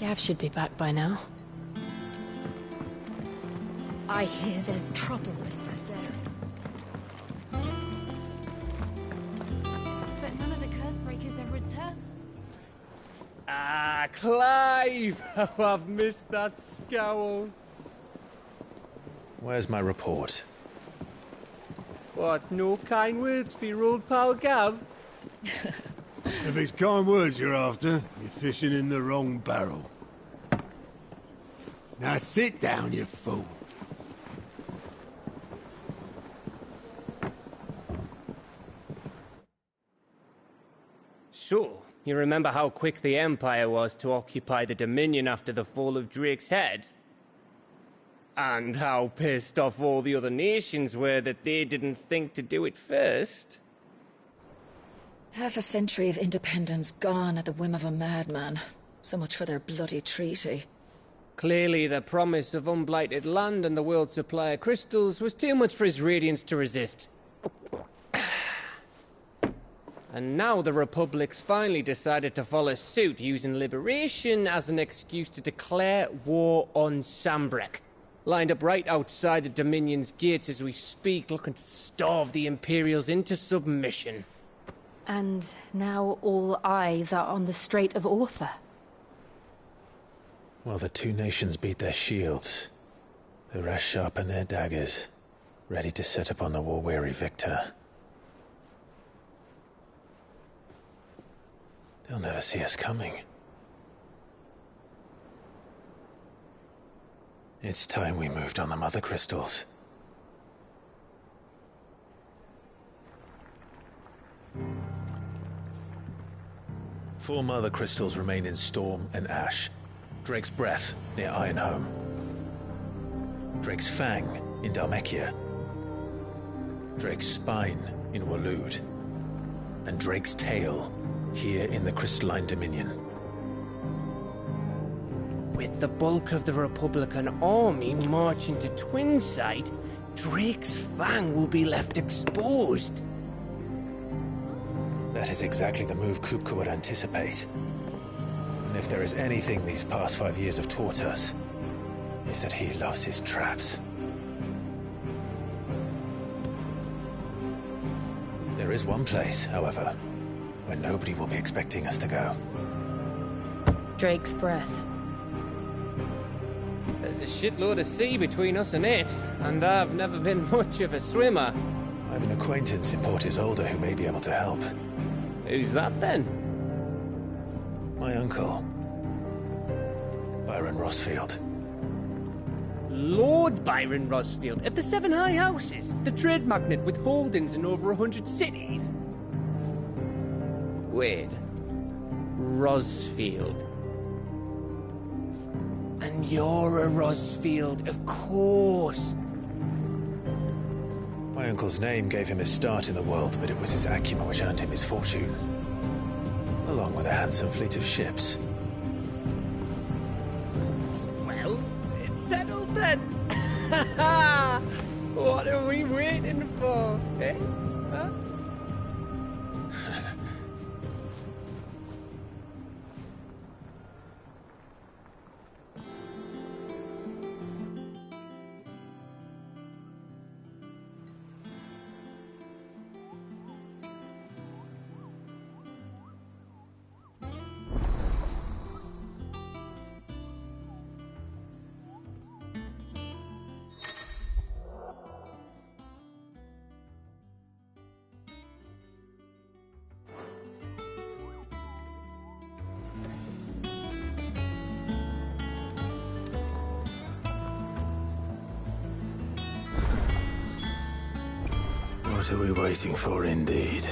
Gav should be back by now. I hear there's trouble in those areas. But none of the curse breakers ever returned. Ah, Clive! How I've missed that scowl. Where's my report? What, no kind words for your old pal Gav? If it's kind words you're after, you're fishing in the wrong barrel. Now sit down, you fool. So, you remember how quick the Empire was to occupy the Dominion after the fall of Drake's head? And how pissed off all the other nations were that they didn't think to do it first? Half a century of independence gone at the whim of a madman. So much for their bloody treaty. Clearly, the promise of unblighted land and the world's supply of crystals was too much for his radiance to resist. And now the Republic's finally decided to follow suit, using liberation as an excuse to declare war on Sambrek. Lined up right outside the Dominion's gates as we speak, looking to starve the Imperials into submission. And now all eyes are on the Strait of Author. Well, the two nations beat their shields. The rest sharpen their daggers, ready to set upon the war-weary victor. They'll never see us coming. It's time we moved on the Mother Crystals. Four Mother Crystals remain in Storm and Ash. Drake's Breath, near Ironhome. Drake's Fang, in Dhalmekia. Drake's Spine, in Waloed. And Drake's Tail, here in the Crystalline Dominion. With the bulk of the Republican army marching to Twinside, Drake's Fang will be left exposed. That is exactly the move Kupka would anticipate. And if there is anything these past 5 years have taught us, is that he loves his traps. There is one place, however, where nobody will be expecting us to go. Drake's Breath. There's a shitload of sea between us and it, and I've never been much of a swimmer. I have an acquaintance in Port Isolde who may be able to help. Who's that then? My uncle, Byron Rosfield. Lord Byron Rosfield of the Seven High Houses, the trade magnate with holdings in over 100 cities. Wait, Rosfield. And you're a Rosfield, of course. My uncle's name gave him his start in the world, but it was his acumen which earned him his fortune. Along with a handsome fleet of ships. Well, it's settled then. What are we waiting for, eh? Huh? What are we waiting for, indeed?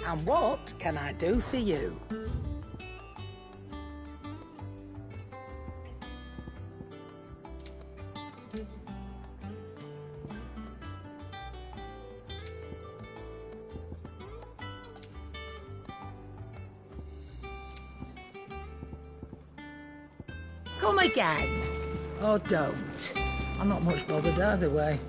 And what can I do for you? Come again. Or don't. I'm not much bothered either way.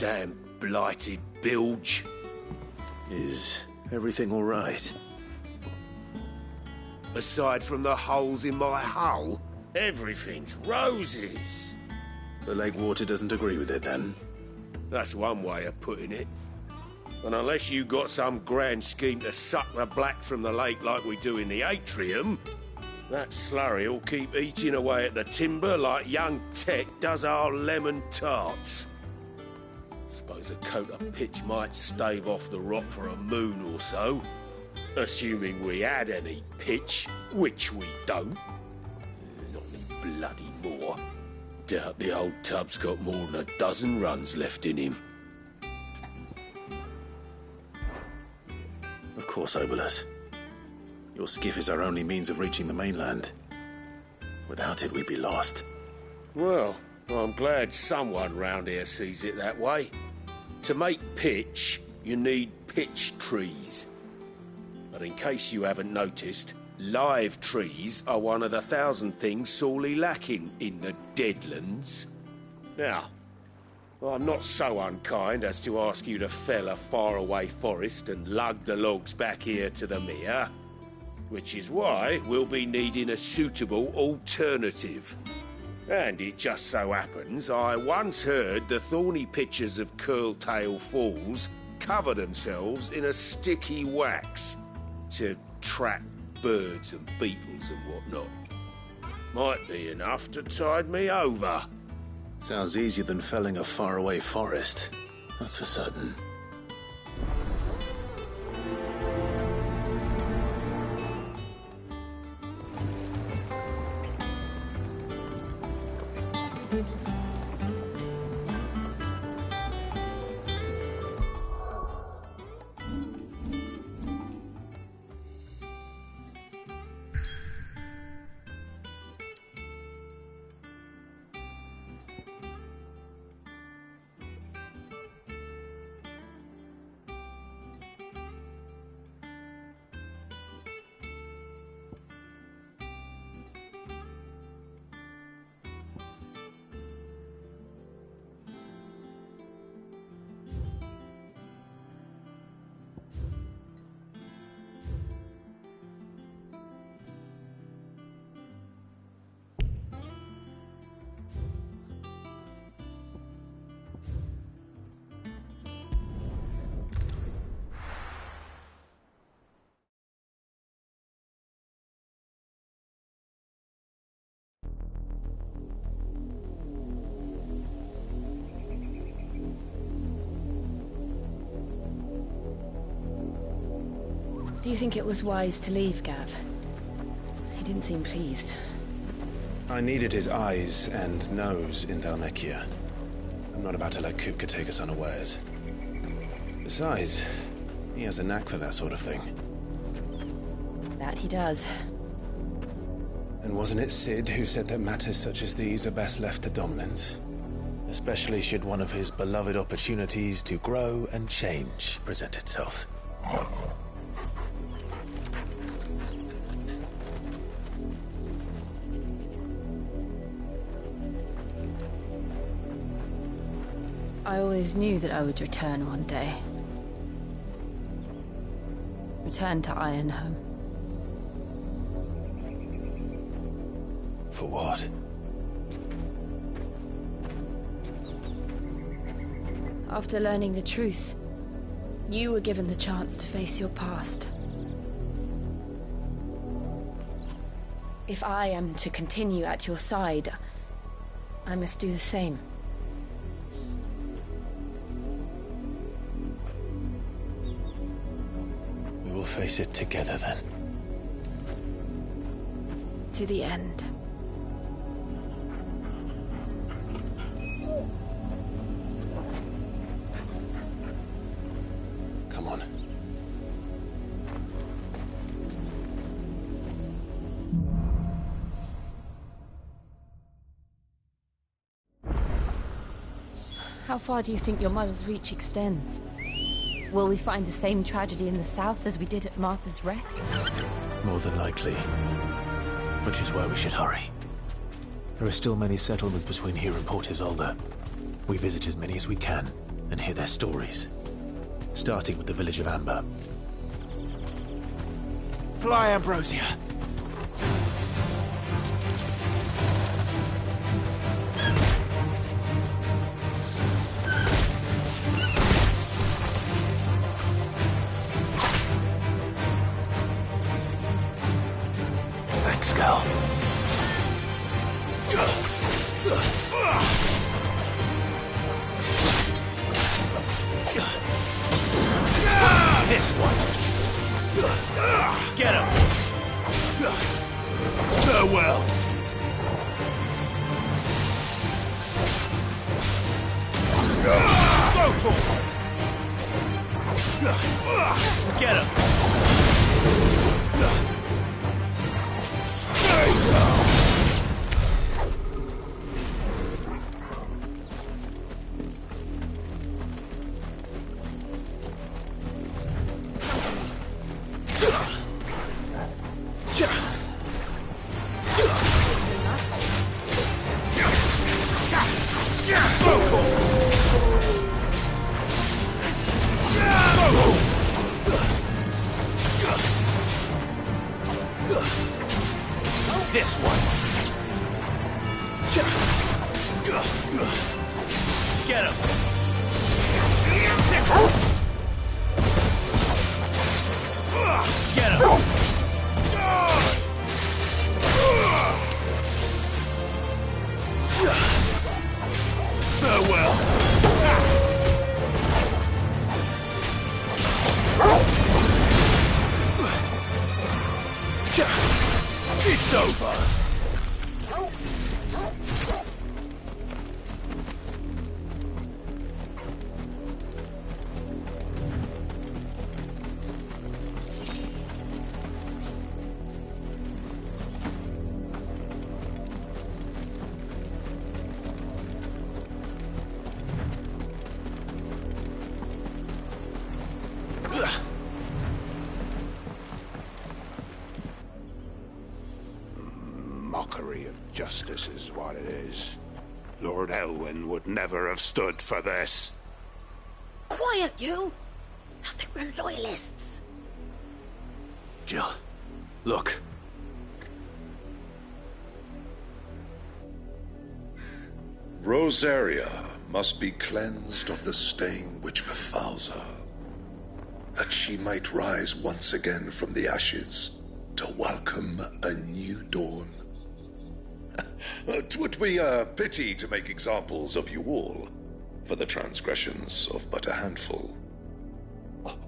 Damn blighted bilge. Is everything all right? Aside from the holes in my hull, everything's roses. The lake water doesn't agree with it, then? That's one way of putting it. And unless you got some grand scheme to suck the black from the lake like we do in the atrium, that slurry'll keep eating away at the timber like young Tech does our lemon tarts. Suppose a coat of pitch might stave off the rot for a moon or so. Assuming we had any pitch, which we don't. Not any bloody more. Doubt the old tub's got more than a dozen runs left in him. Of course, Obolus. Your skiff is our only means of reaching the mainland. Without it, we'd be lost. Well, I'm glad someone round here sees it that way. To make pitch, you need pitch trees. But in case you haven't noticed, live trees are one of the 1,000 things sorely lacking in the Deadlands. Now, I'm not so unkind as to ask you to fell a faraway forest and lug the logs back here to the mere, which is why we'll be needing a suitable alternative. And it just so happens I once heard the thorny pitchers of Curltail Falls cover themselves in a sticky wax to trap birds and beetles and whatnot. Might be enough to tide me over. Sounds easier than felling a faraway forest. That's for certain. Do you think it was wise to leave, Gav? He didn't seem pleased. I needed his eyes and nose in Dhalmekia. I'm not about to let Kupka take us unawares. Besides, he has a knack for that sort of thing. That he does. And wasn't it Sid who said that matters such as these are best left to dominance? Especially should one of his beloved opportunities to grow and change present itself. I always knew that I would return one day. Return to Ironhome. For what? After learning the truth, you were given the chance to face your past. If I am to continue at your side, I must do the same. We will face it together then. To the end. Come on. How far do you think your mother's reach extends? Will we find the same tragedy in the south as we did at Martha's Rest? More than likely. Which is why we should hurry. There are still many settlements between here and Port Isolde. We visit as many as we can. and hear their stories. Starting with the village of Amber. Fly, Ambrosia! Thanks, girl. This one. Get him. Farewell. Get him. Stay down. This one. Get him. Get him. Farewell. It's over. Mockery of justice is what it is. Lord Elwyn would never have stood for this. Quiet, you! I think we're loyalists. Jill, look. Rosaria must be cleansed of the stain which befouls her, that she might rise once again from the ashes to welcome a new dawn. 'Twould be a pity to make examples of you all, for the transgressions of but a handful.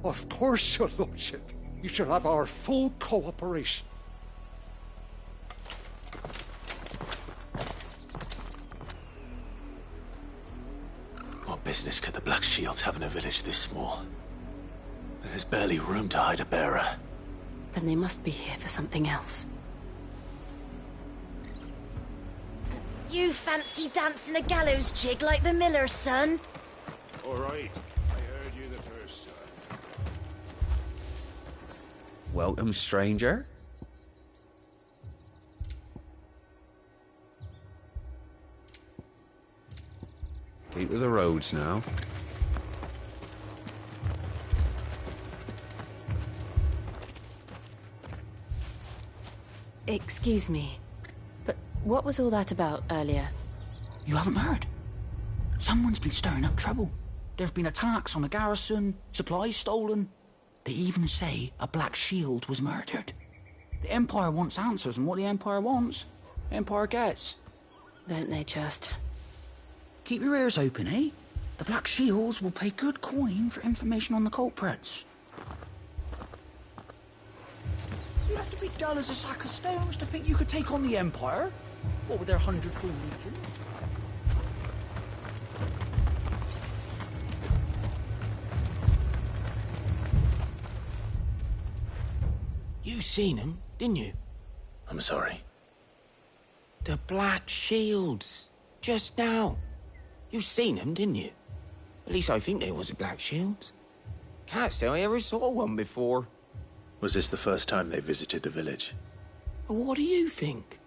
Of course, your lordship. You shall have our full cooperation. What business could the Black Shields have in a village this small? There's barely room to hide a bearer. Then they must be here for something else. You fancy dancing a gallows jig like the miller's son? All right, I heard you the first time. Welcome, stranger. Keep to the roads now. Excuse me, but what was all that about earlier? You haven't heard? Someone's been stirring up trouble. There've been attacks on the garrison, supplies stolen. They even say a Black Shield was murdered. The Empire wants answers, and what the Empire wants, the Empire gets. Don't they just? Keep your ears open, eh? The Black Shields will pay good coin for information on the culprits. You have to be dull as a sack of stones to think you could take on the Empire. What with their 100 full legions? You seen them, didn't you? I'm sorry. The Black Shields. Just now. You seen them, didn't you? At least I think there was a Black Shield. Can't say I ever saw one before. Was this the first time they visited the village? Well, what do you think?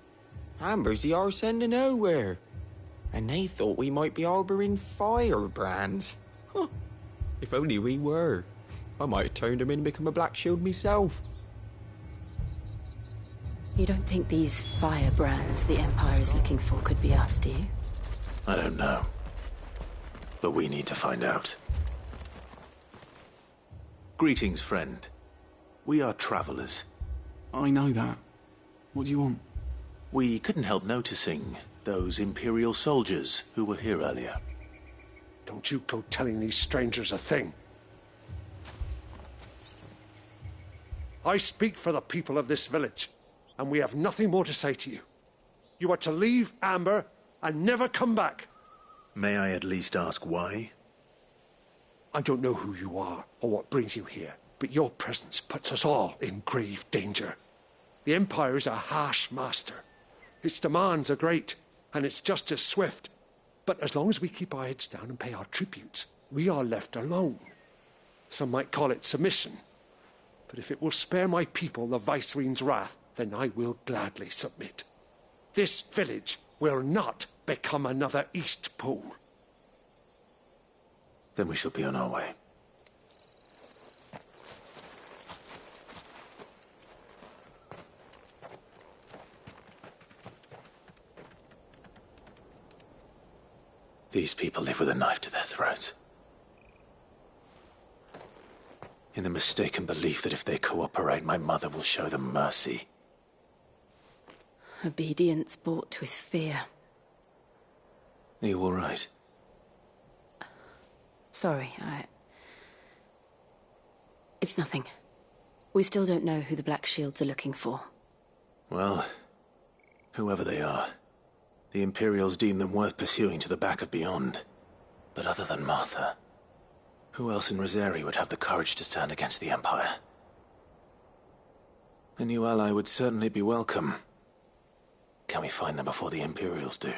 Amber's the arse end of nowhere. And they thought we might be harbouring firebrands. If only we were. I might have turned him in and become a Black Shield myself. You don't think these firebrands the Empire is looking for could be us, do you? I don't know. But we need to find out. Greetings, friend. We are travelers. I know that. What do you want? We couldn't help noticing those Imperial soldiers who were here earlier. Don't you go telling these strangers a thing. I speak for the people of this village, and we have nothing more to say to you. You are to leave Amber and never come back. May I at least ask why? I don't know who you are or what brings you here, but your presence puts us all in grave danger. The Empire is a harsh master. Its demands are great, and its justice swift. But as long as we keep our heads down and pay our tributes, we are left alone. Some might call it submission. But if it will spare my people the Viceroy's wrath, then I will gladly submit. This village will not become another East Pool. Then we shall be on our way. These people live with a knife to their throats. In the mistaken belief that if they cooperate, my mother will show them mercy. Obedience bought with fear. Are you all right? Sorry, It's nothing. We still don't know who the Black Shields are looking for. Well, whoever they are, the Imperials deem them worth pursuing to the back of beyond. But other than Martha, who else in Rosari would have the courage to stand against the Empire? A new ally would certainly be welcome. Can we find them before the Imperials do?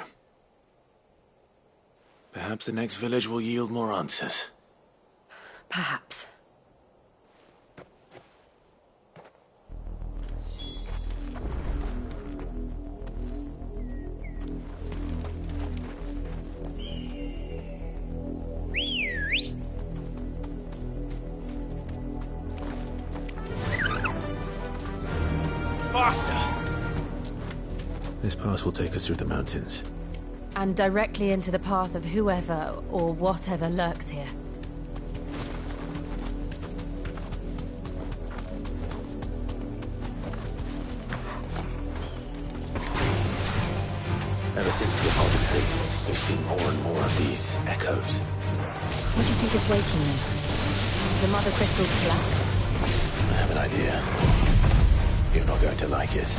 Perhaps the next village will yield more answers. Perhaps. Faster! This pass will take us through the mountains. And directly into the path of whoever or whatever lurks here. Ever since the Apodry, we've seen more and more of these echoes. What do you think is waking them? The mother crystals collapsed? I have an idea. You're not going to like it.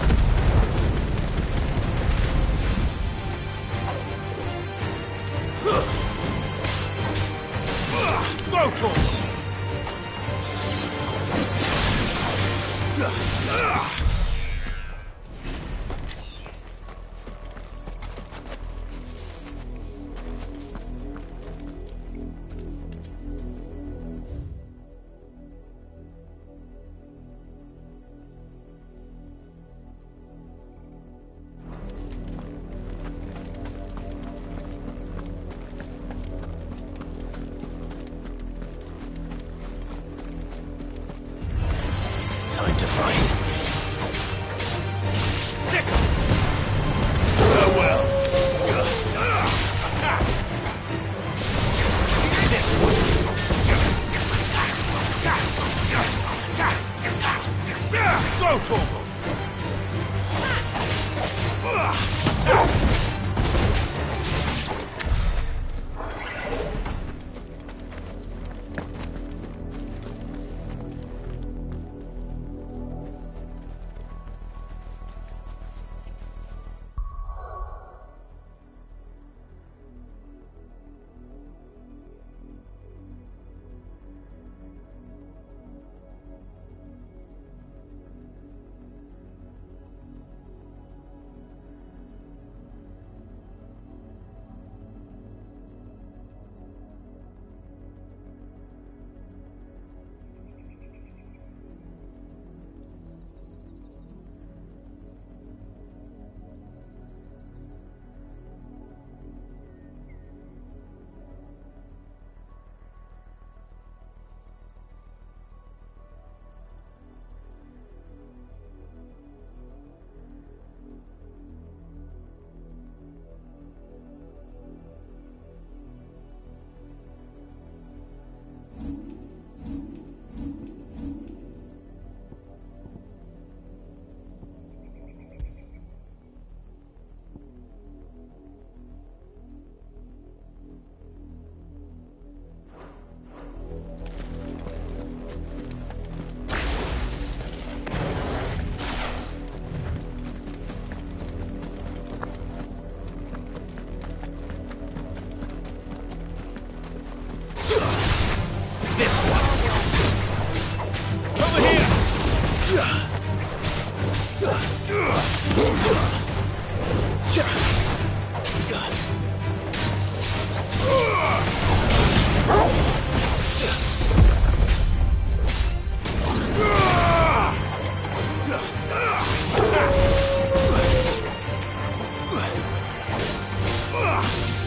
Go to him! Time to fight. Sick! Farewell! Attack! This one! Go, Torgal! Attack!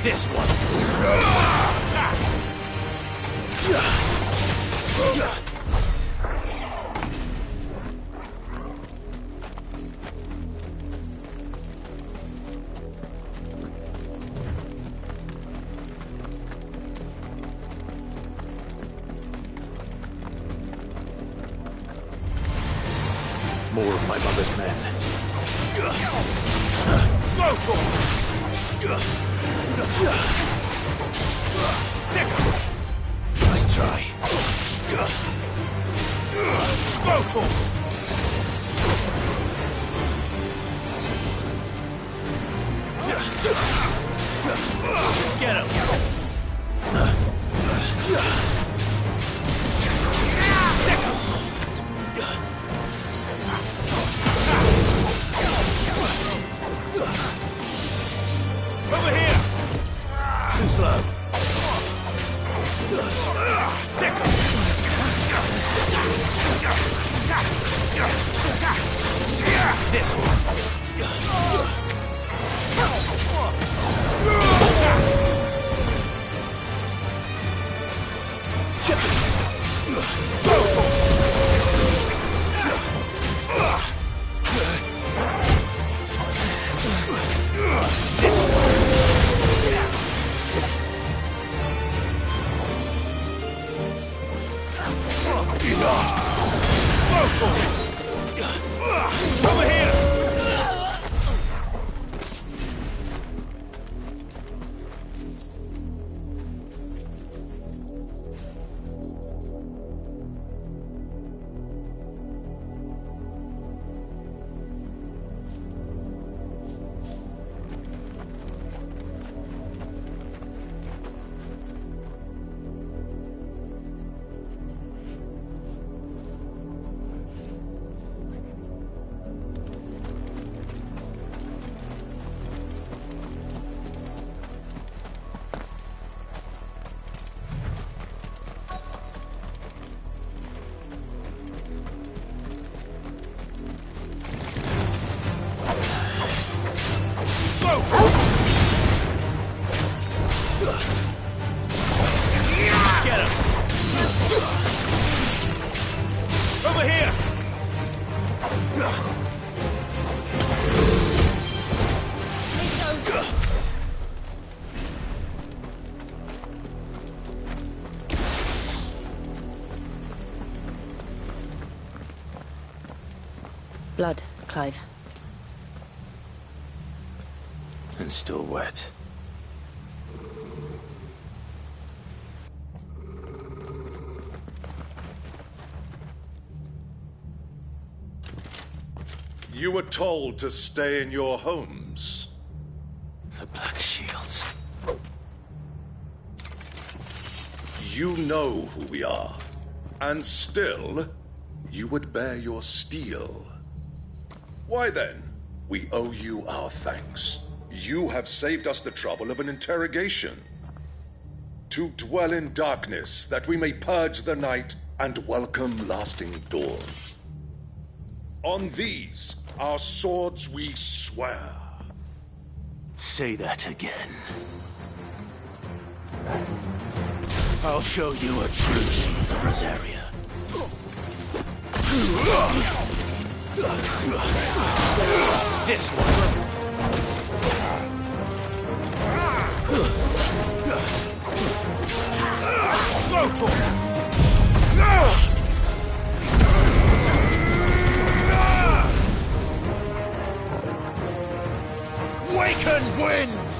This one. More of my mother's men. Nice try. Get him. Over here! Too slow. This one. Over here! Get him! Over here! Blood, Clive. And still wet. You were told to stay in your homes. The Black Shields. You know who we are. And still, you would bear your steel. Why then, we owe you our thanks. You have saved us the trouble of an interrogation. To dwell in darkness, that we may purge the night and welcome lasting dawn. On these, our swords we swear. Say that again. I'll show you a true shield of Rosaria. This one. Waken winds!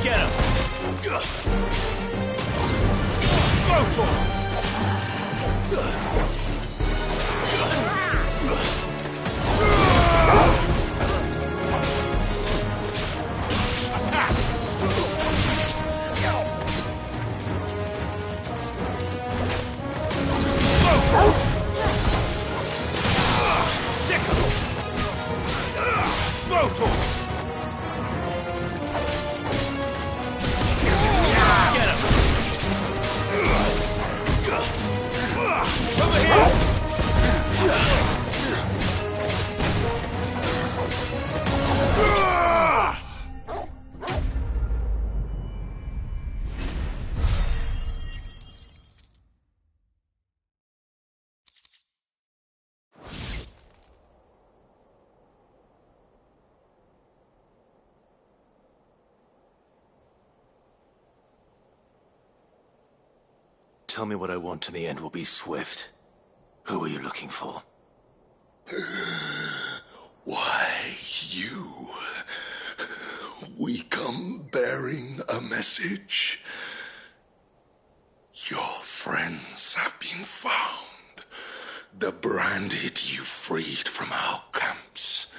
Get him! Get him! Tell me what I want and the end will be swift. Who are you looking for? Why, you. We come bearing a message. Your friends have been found. The branded you freed from our camps.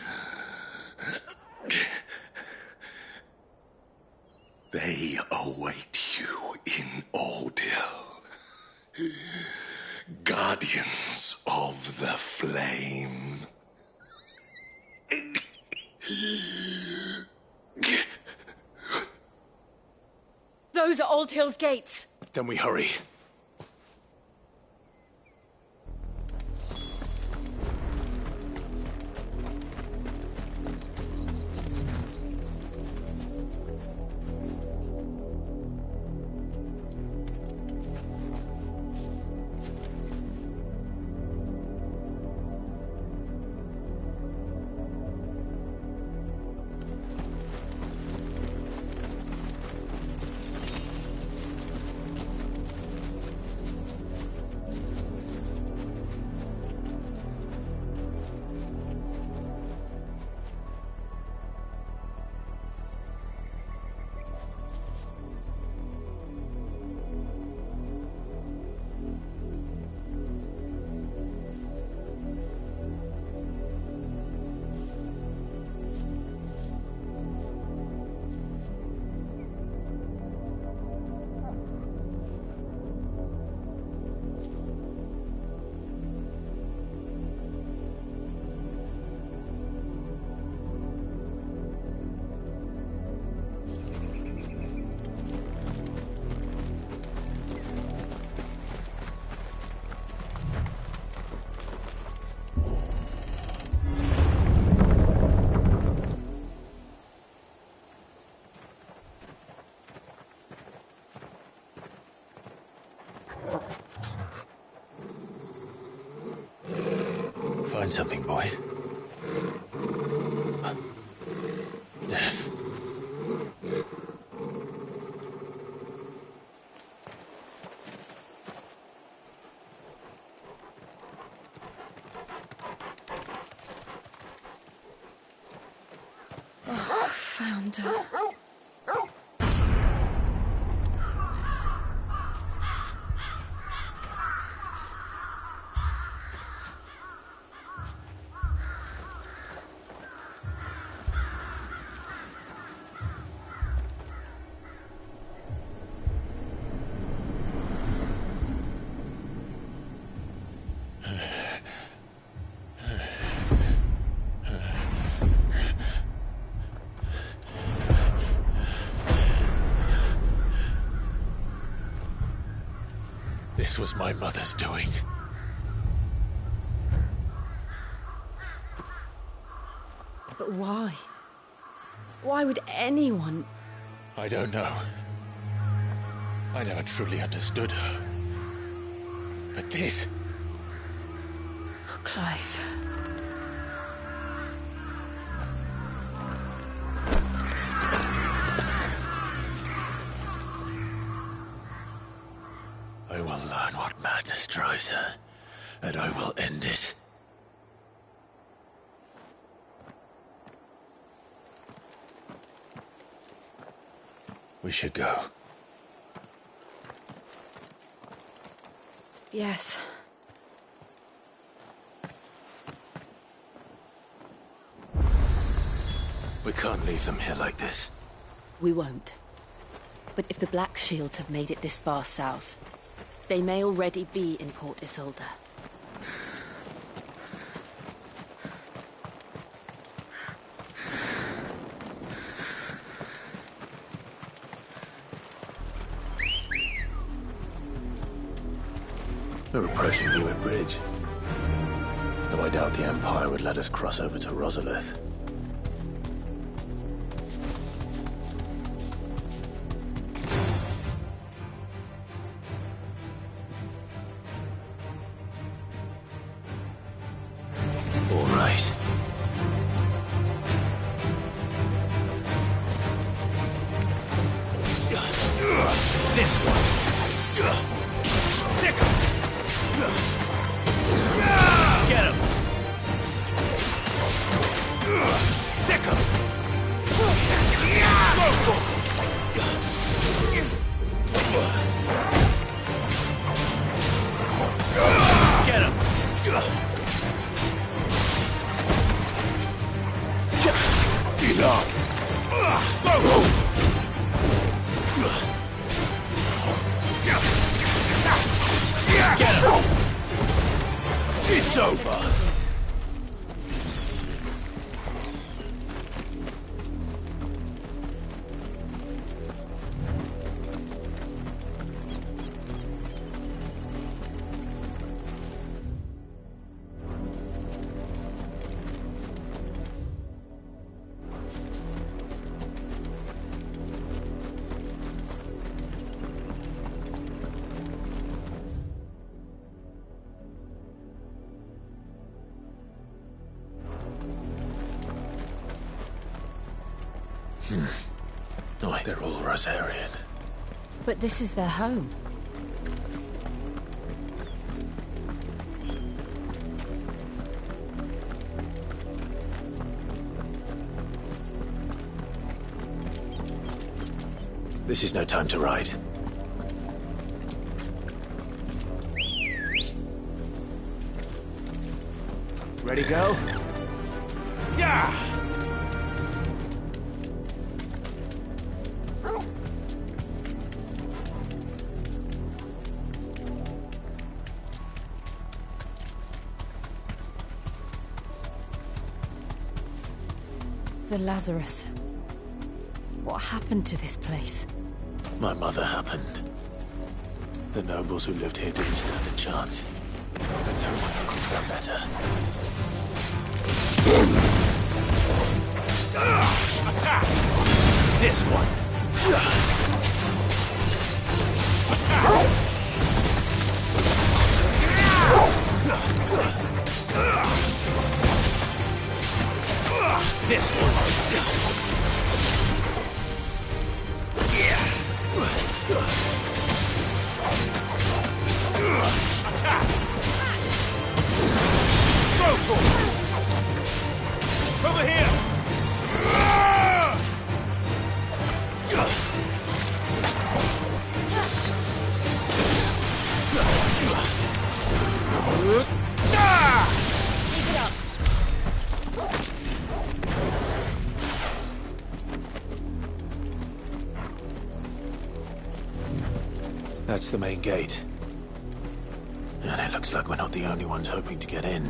They await you in Ordeal. Guardians of the Flame. Those are Old Hill's gates. Then we hurry. Find something, boy. Death. Oh, found her. This was my mother's doing. But why? Why would anyone... I don't know. I never truly understood her. But this... Oh, Clive. I will learn what madness drives her, and I will end it. We should go. Yes. We can't leave them here like this. We won't. But if the Black Shields have made it this far south, they may already be in Port Isolde. We're approaching Newick Bridge. Though I doubt the Empire would let us cross over to Rosalith. All right. This one. Sick him. Get him. Sick him. Get him. Enough. Get him. It's over. Oh, they're all Rosarian. But this is their home. This is no time to ride. Ready, go? Yeah! The Lazarus. What happened to this place? My mother happened. The nobles who lived here didn't stand a chance. I told my uncle felt better. Attack! This one! This one! Attack! Go for it! Over here! Keep it up. That's the main gate. And it looks like we're not the only ones hoping to get in.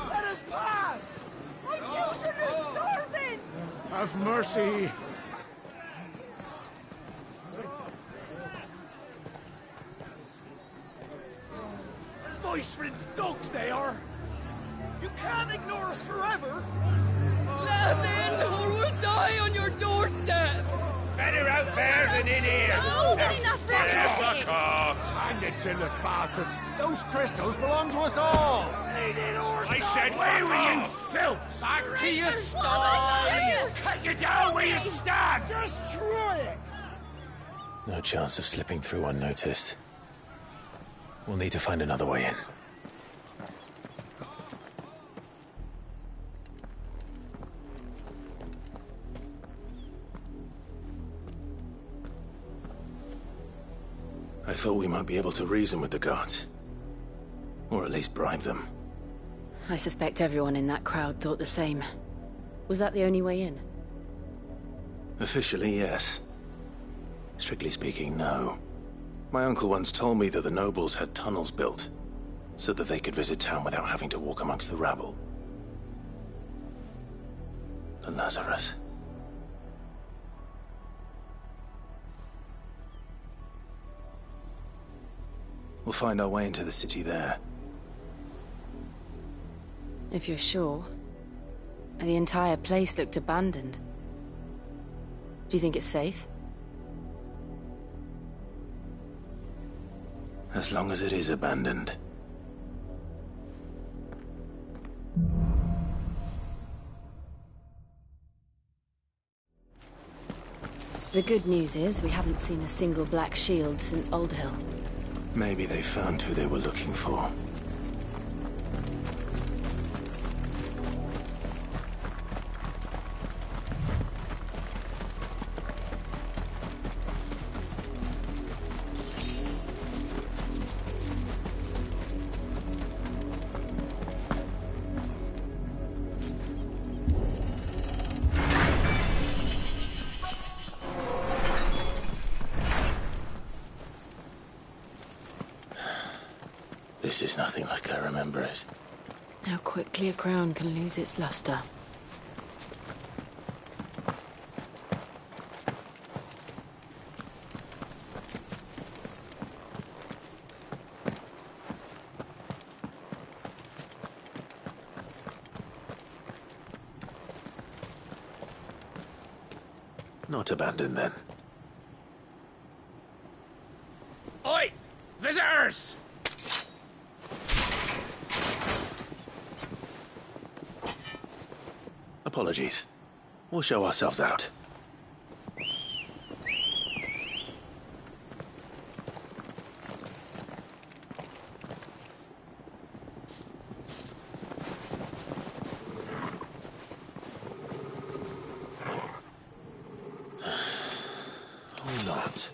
Let us pass! My children are starving! Have mercy. Voice-rinsed dogs they are! You can't ignore us forever! Let us in, or we'll die on your doorstep! Better out there than in here! Oh, get enough Fuck off! Hang the chinless bastards. Those crystals belong to us all. I said, where were you, filth? Back to your stall! Cut you down where you stand! Destroy it! No chance of slipping through unnoticed. We'll need to find another way in. I thought we might be able to reason with the guards. Or at least bribe them. I suspect everyone in that crowd thought the same. Was that the only way in? Officially, yes. Strictly speaking, no. My uncle once told me that the nobles had tunnels built, so that they could visit town without having to walk amongst the rabble. The Lazarus. We'll find our way into the city there. If you're sure. The entire place looked abandoned. Do you think it's safe? As long as it is abandoned. The good news is we haven't seen a single black shield since Old Hill. Maybe they found who they were looking for. This is nothing like I remember it. How quickly a crown can lose its luster. Not abandoned, then. Oi! Visitors! Apologies. We'll show ourselves out. Or not.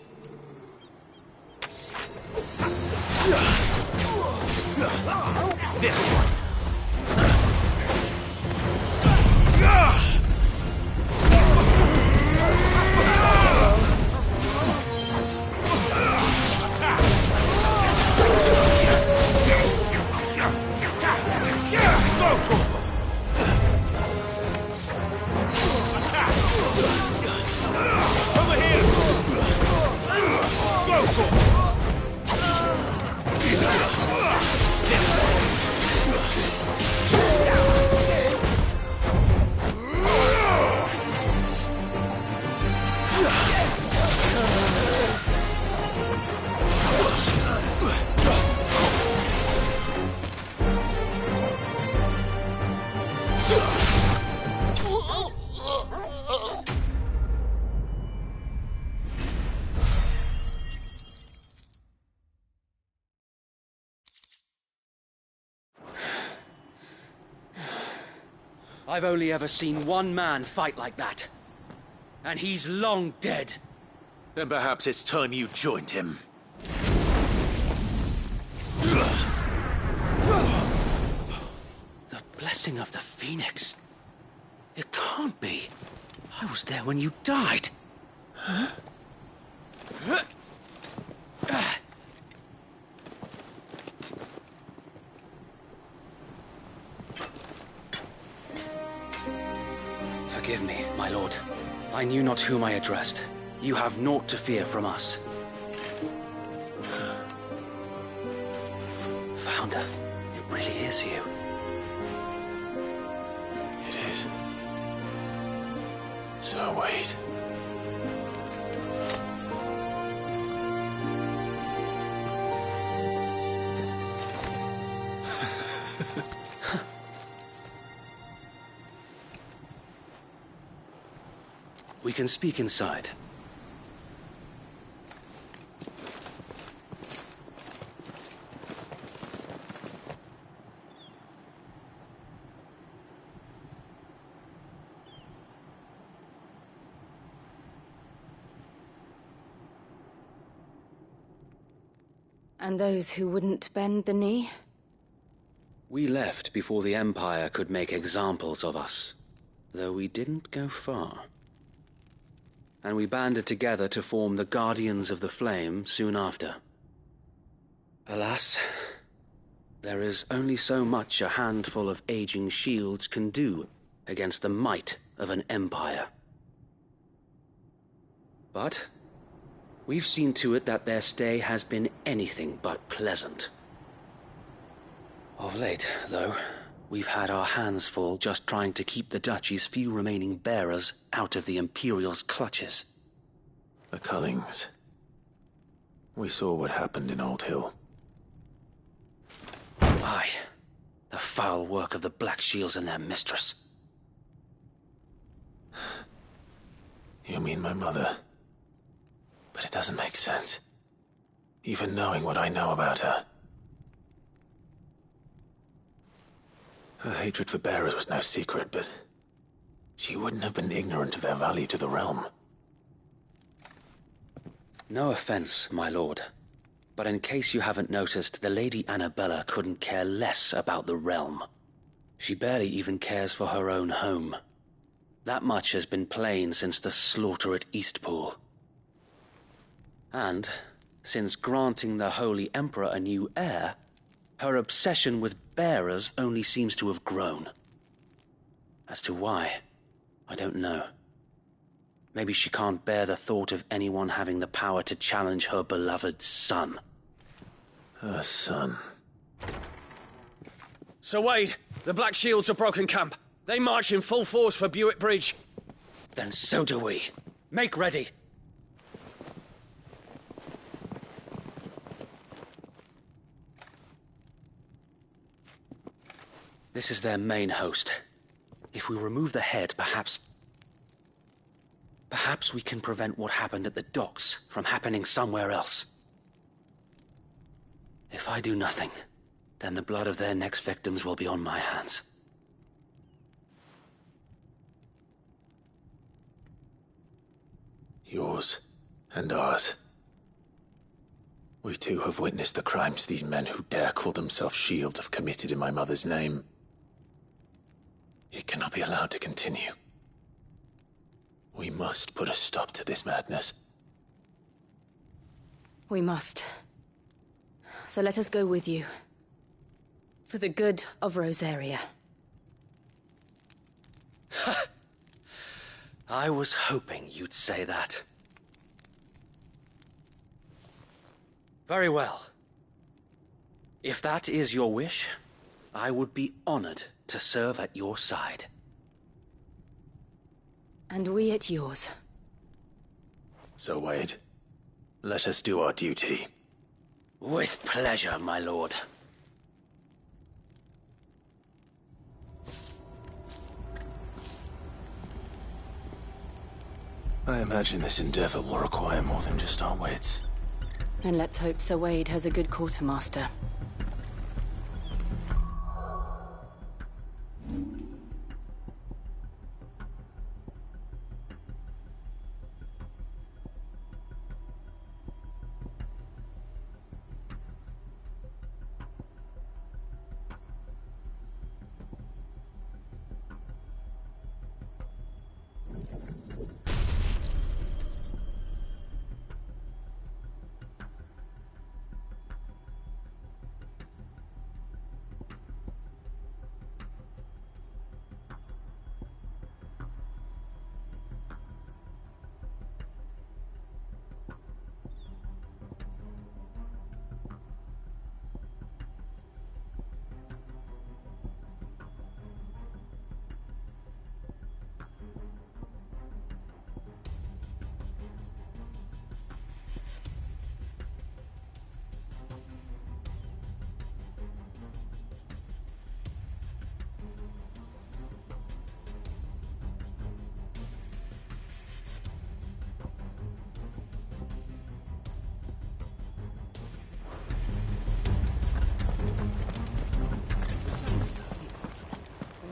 This one. I've only ever seen one man fight like that. And he's long dead. Then perhaps it's time you joined him. The blessing of the Phoenix. It can't be. I was there when you died. Huh? Forgive me, my lord. I knew not whom I addressed. You have naught to fear from us. Founder, it really is you. It is. So wait. We can speak inside. And those who wouldn't bend the knee? We left before the Empire could make examples of us, though we didn't go far. And we banded together to form the Guardians of the Flame soon after. Alas, there is only so much a handful of aging shields can do against the might of an empire. But We've seen to it that their stay has been anything but pleasant. Of late, though, we've had our hands full just trying to keep the Duchy's few remaining bearers out of the Imperial's clutches. The Cullings. We saw what happened in Old Hill. Aye. The foul work of the Black Shields and their mistress. You mean my mother? But it doesn't make sense. Even knowing what I know about her. Her hatred for bearers was no secret, but she wouldn't have been ignorant of their value to the realm. No offense, my lord. But in case you haven't noticed, the Lady Annabella couldn't care less about the realm. She barely even cares for her own home. That much has been plain since the slaughter at Eastpool. And, since granting the Holy Emperor a new heir, her obsession with bearers only seems to have grown. As to why, I don't know. Maybe she can't bear the thought of anyone having the power to challenge her beloved son. Her son. Sir Wade, the Black Shields have broken camp. They march in full force for Buick Bridge. Then so do we. Make ready. This is their main host. If we remove the head, perhaps we can prevent what happened at the docks from happening somewhere else. If I do nothing, then the blood of their next victims will be on my hands. Yours and ours. We too have witnessed the crimes these men who dare call themselves Shields have committed in my mother's name. It cannot be allowed to continue. We must put a stop to this madness. We must. So let us go with you. For the good of Rosaria. I was hoping you'd say that. Very well. If that is your wish, I would be honored to serve at your side. And we at yours. So, Wade, let us do our duty. With pleasure, my lord. I imagine this endeavor will require more than just our wits. Then let's hope Sir Wade has a good quartermaster.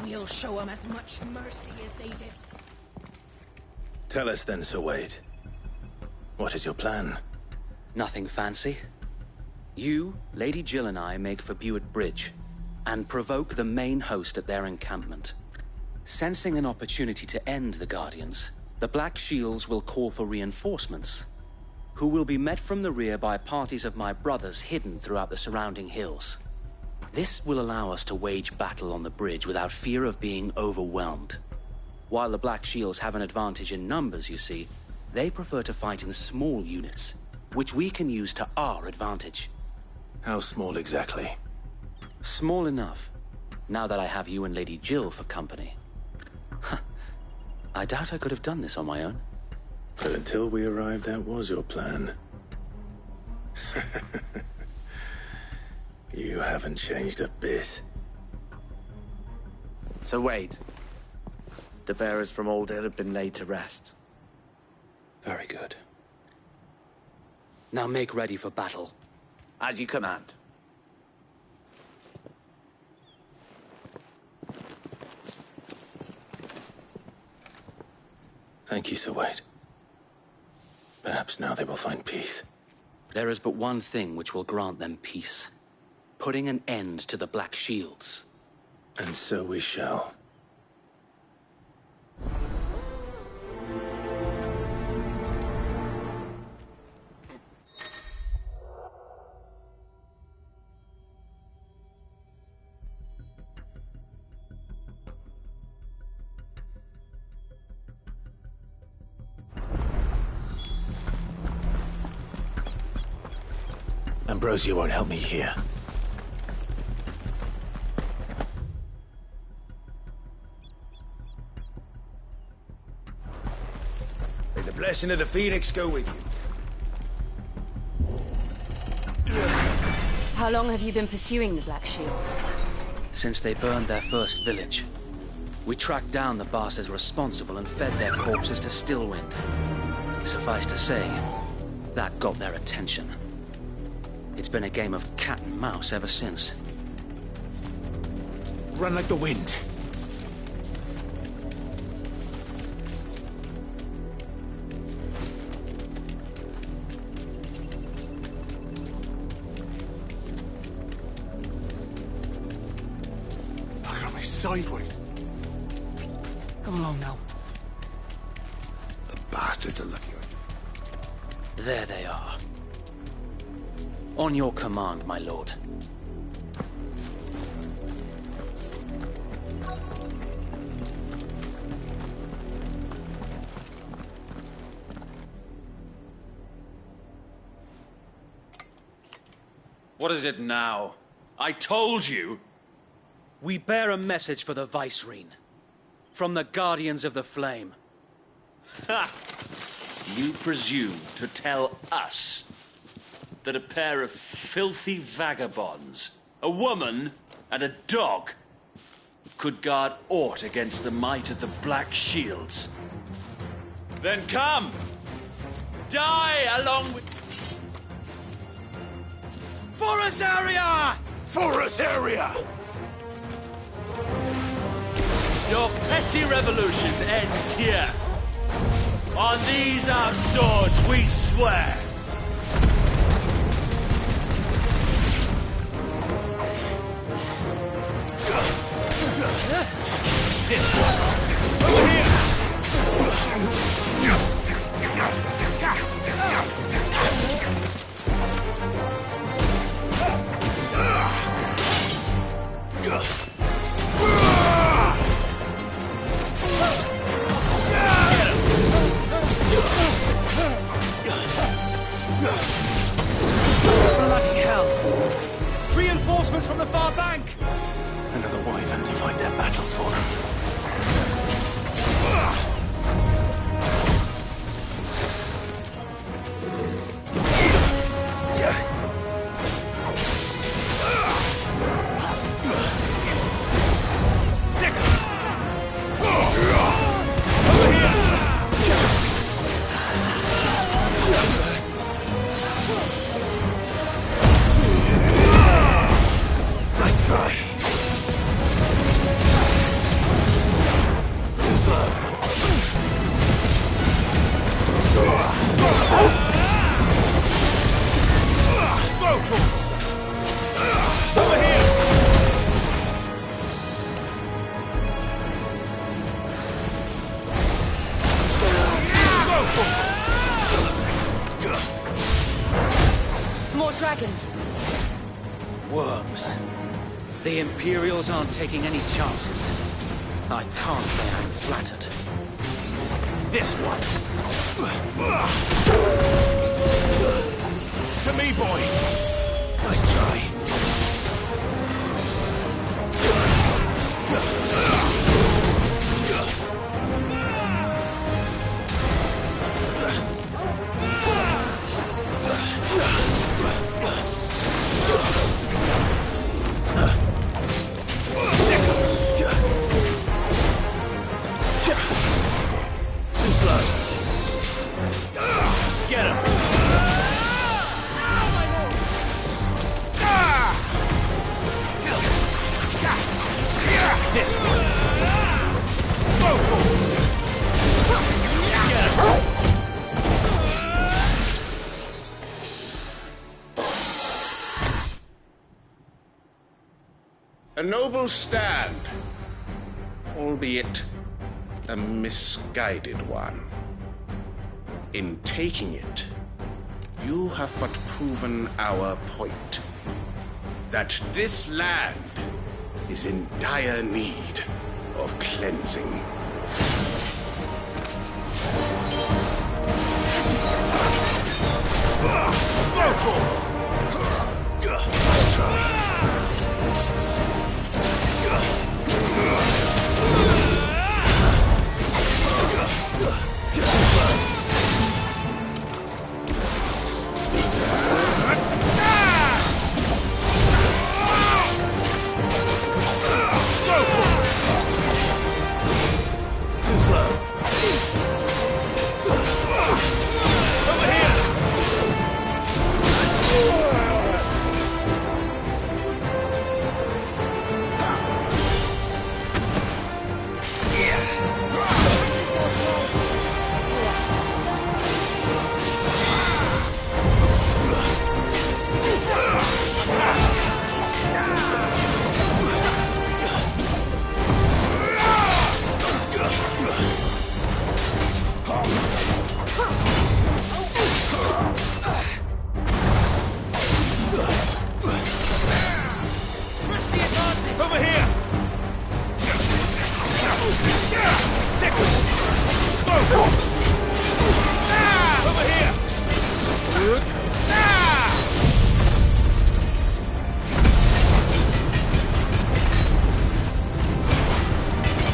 We'll show them as much mercy as they did. Tell us then, Sir Wade. What is your plan? Nothing fancy. You, Lady Jill and I make for Buick Bridge, and provoke the main host at their encampment. Sensing an opportunity to end the Guardians, the Black Shields will call for reinforcements, who will be met from the rear by parties of my brothers hidden throughout the surrounding hills. This will allow us to wage battle on the bridge without fear of being overwhelmed. While the Black Shields have an advantage in numbers, you see, they prefer to fight in small units, which we can use to our advantage. How small exactly? Small enough, now that I have you and Lady Jill for company. I doubt I could have done this on my own. But until we arrived, that was your plan. You haven't changed a bit. So Wade, the bearers from Old Hill have been laid to rest. Very good. Now make ready for battle. As you command. Thank you, Sir Wade. Perhaps now they will find peace. There is but one thing which will grant them peace. Putting an end to the Black Shields. And so we shall. Ambrosia won't help me here. May the blessing of the Phoenix go with you. How long have you been pursuing the Black Shields? Since they burned their first village. We tracked down the bastards responsible and fed their corpses to Stillwind. Suffice to say, that got their attention. It's been a game of cat and mouse ever since. Run like the wind. Look at me sideways. Come along now. The bastards are looking at you. There they are. On your command, my lord. What is it now? I told you! We bear a message for the Vicereine. From the Guardians of the Flame. Ha! You presume to tell us that a pair of filthy vagabonds, a woman and a dog, could guard aught against the might of the Black Shields? Then come! Die along with... For Azaria! For Azaria! Your petty revolution ends here. On these our swords we swear. This one! Over here! Bloody hell! Reinforcements from the far bank! Another wyvern to fight their battles for them. More dragons. Worms. The Imperials aren't taking any chances. I can't say I'm flattered. This one! to me, boy! Nice try. Too slow. Get him! This one. A noble stand, albeit a misguided one. In taking it, you have but proven our point. That this land is in dire need of cleansing. Too slow. Over here! Over here! Over here!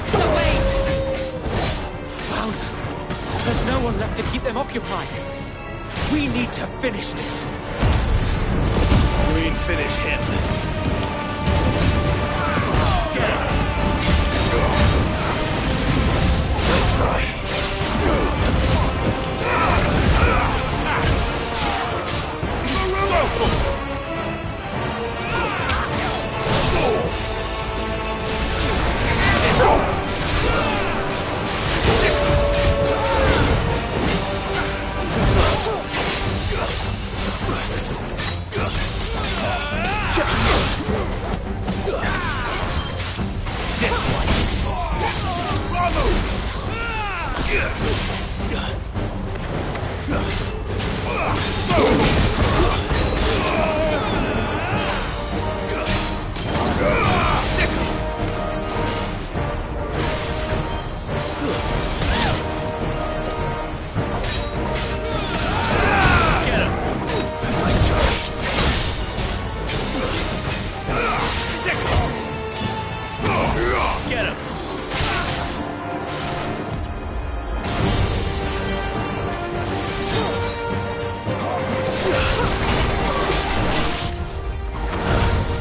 So wait! Found them. There's no one left to keep them occupied. We need to finish this. You mean finish him? Get him!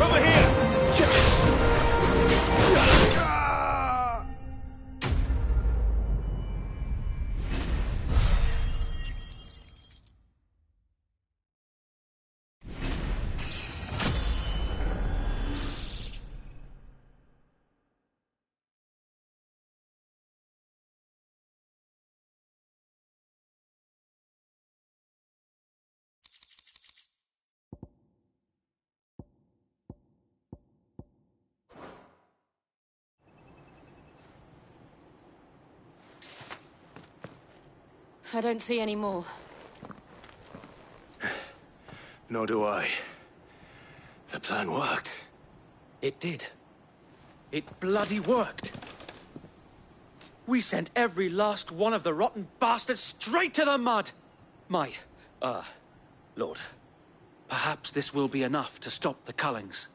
Over here! I don't see any more. Nor do I. The plan worked. It did. It bloody worked. We sent every last one of the rotten bastards straight to the mud. My, Lord, Perhaps this will be enough to stop the Cullings.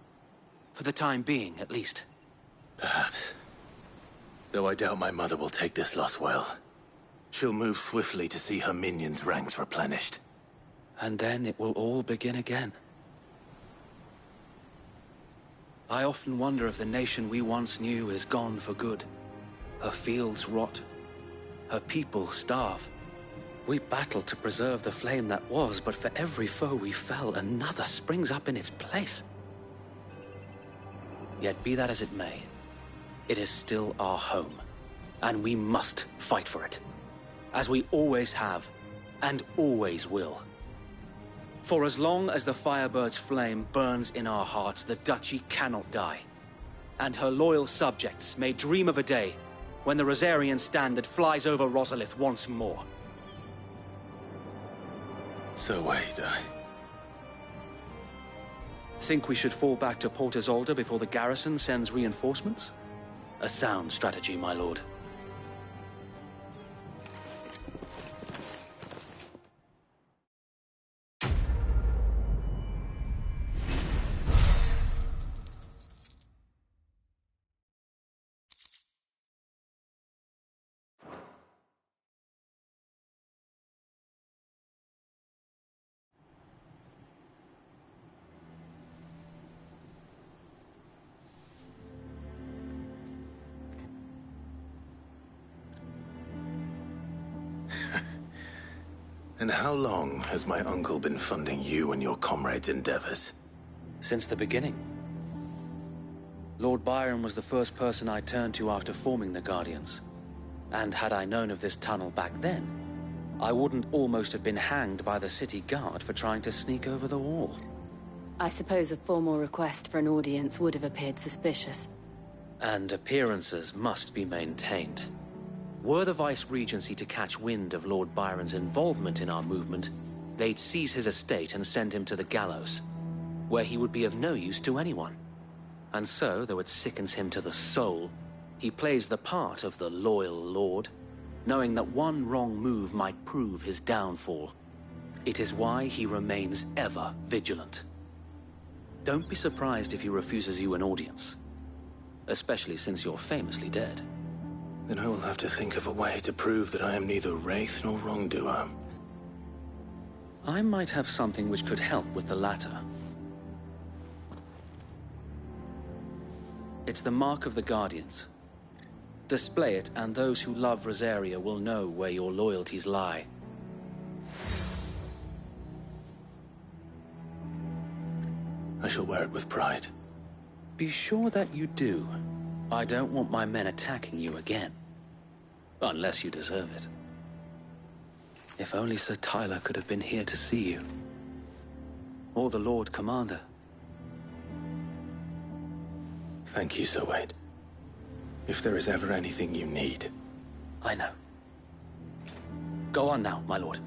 For the time being, at least. Perhaps. Though I doubt my mother will take this loss well. She'll move swiftly to see her minions' ranks replenished. And then it will all begin again. I often wonder if the nation we once knew is gone for good. Her fields rot. Her people starve. We battled to preserve the flame that was, but for every foe we fell, another springs up in its place. Yet be that as it may, it is still our home, and we must fight for it, as we always have, and always will. For as long as the Firebird's flame burns in our hearts, the Duchy cannot die, and her loyal subjects may dream of a day when the Rosarian standard flies over Rosalith once more. So wait, Think we should fall back to Port Isolde before the garrison sends reinforcements? A sound strategy, my lord. And how long has my uncle been funding you and your comrades' endeavors? Since the beginning. Lord Byron was the first person I turned to after forming the Guardians. And had I known of this tunnel back then, I wouldn't almost have been hanged by the city guard for trying to sneak over the wall. I suppose a formal request for an audience would have appeared suspicious. And appearances must be maintained. Were the Vice-Regency to catch wind of Lord Byron's involvement in our movement, they'd seize his estate and send him to the gallows, where he would be of no use to anyone. And so, though it sickens him to the soul, he plays the part of the loyal lord, knowing that one wrong move might prove his downfall. It is why he remains ever vigilant. Don't be surprised if he refuses you an audience, especially since you're famously dead. Then I will have to think of a way to prove that I am neither wraith nor wrongdoer. I might have something which could help with the latter. It's the mark of the Guardians. Display it, and those who love Rosaria will know where your loyalties lie. I shall wear it with pride. Be sure that you do. I don't want my men attacking you again. Unless you deserve it. If only Sir Tyler could have been here to see you. Or the Lord Commander. Thank you, Sir Wade. If there is ever anything you need... I know. Go on now, my lord.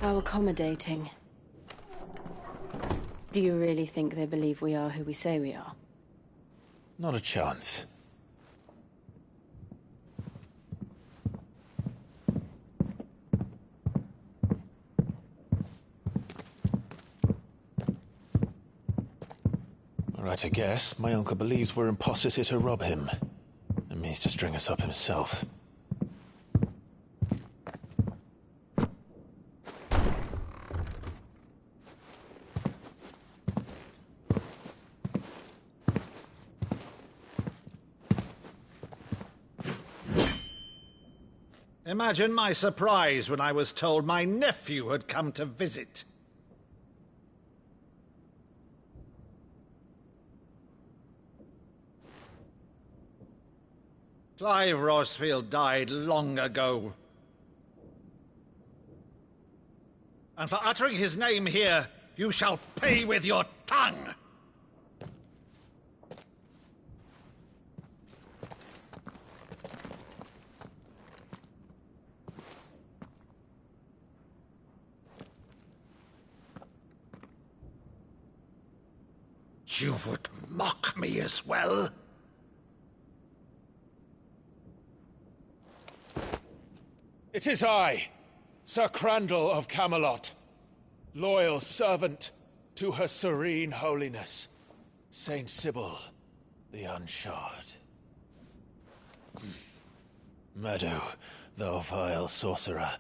How accommodating. Do you really think they believe we are who we say we are? Not a chance. Right, I guess. My uncle believes we're imposters here to rob him. And means to string us up himself. Imagine my surprise when I was told my nephew had come to visit. Clive Rosfield died long ago. And for uttering his name here, you shall pay with your tongue! You would mock me as well? It is I, Sir Crandall of Camelot, loyal servant to Her Serene Holiness, Saint Sybil the Unshod. Meadow, thou vile sorcerer,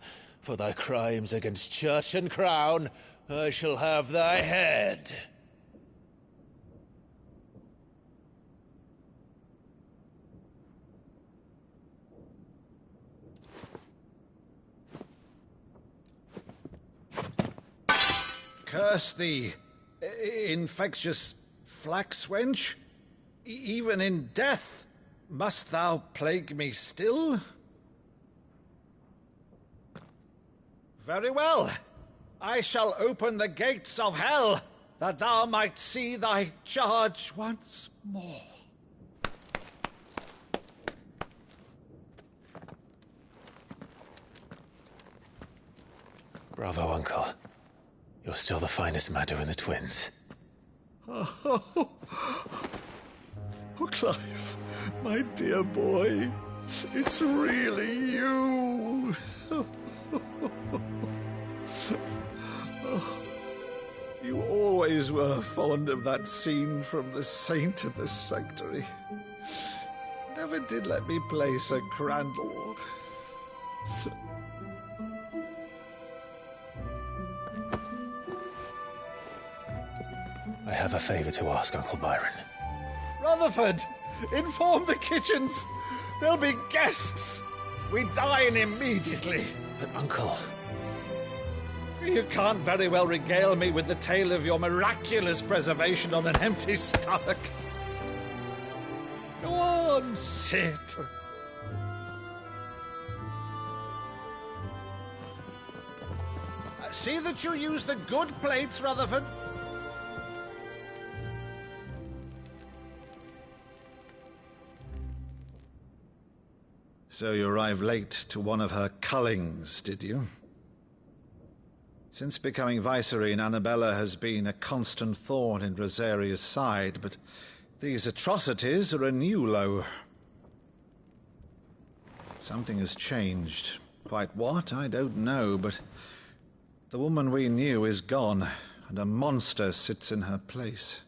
for thy crimes against church and crown, I shall have thy head. Curse thee, infectious flax wench. Even in death, must thou plague me still? Very well. I shall open the gates of hell, that thou might see thy charge once more. Bravo, Uncle. You're still the finest Maddu in the twins. Oh, Clive, my dear boy, it's really you. You always were fond of that scene from The Saint in the Sanctuary. Never did let me play Sir Crandall. I have a favor to ask, Uncle Byron. Rutherford, inform the kitchens. There'll be guests. We dine immediately. But, Uncle... You can't very well regale me with the tale of your miraculous preservation on an empty stomach. Go on, sit. See that you use the good plates, Rutherford. So you arrived late to one of her cullings, did you? Since becoming Vicereine, Annabella has been a constant thorn in Rosaria's side, but these atrocities are a new low. Something has changed. Quite what, I don't know, but the woman we knew is gone, and a monster sits in her place.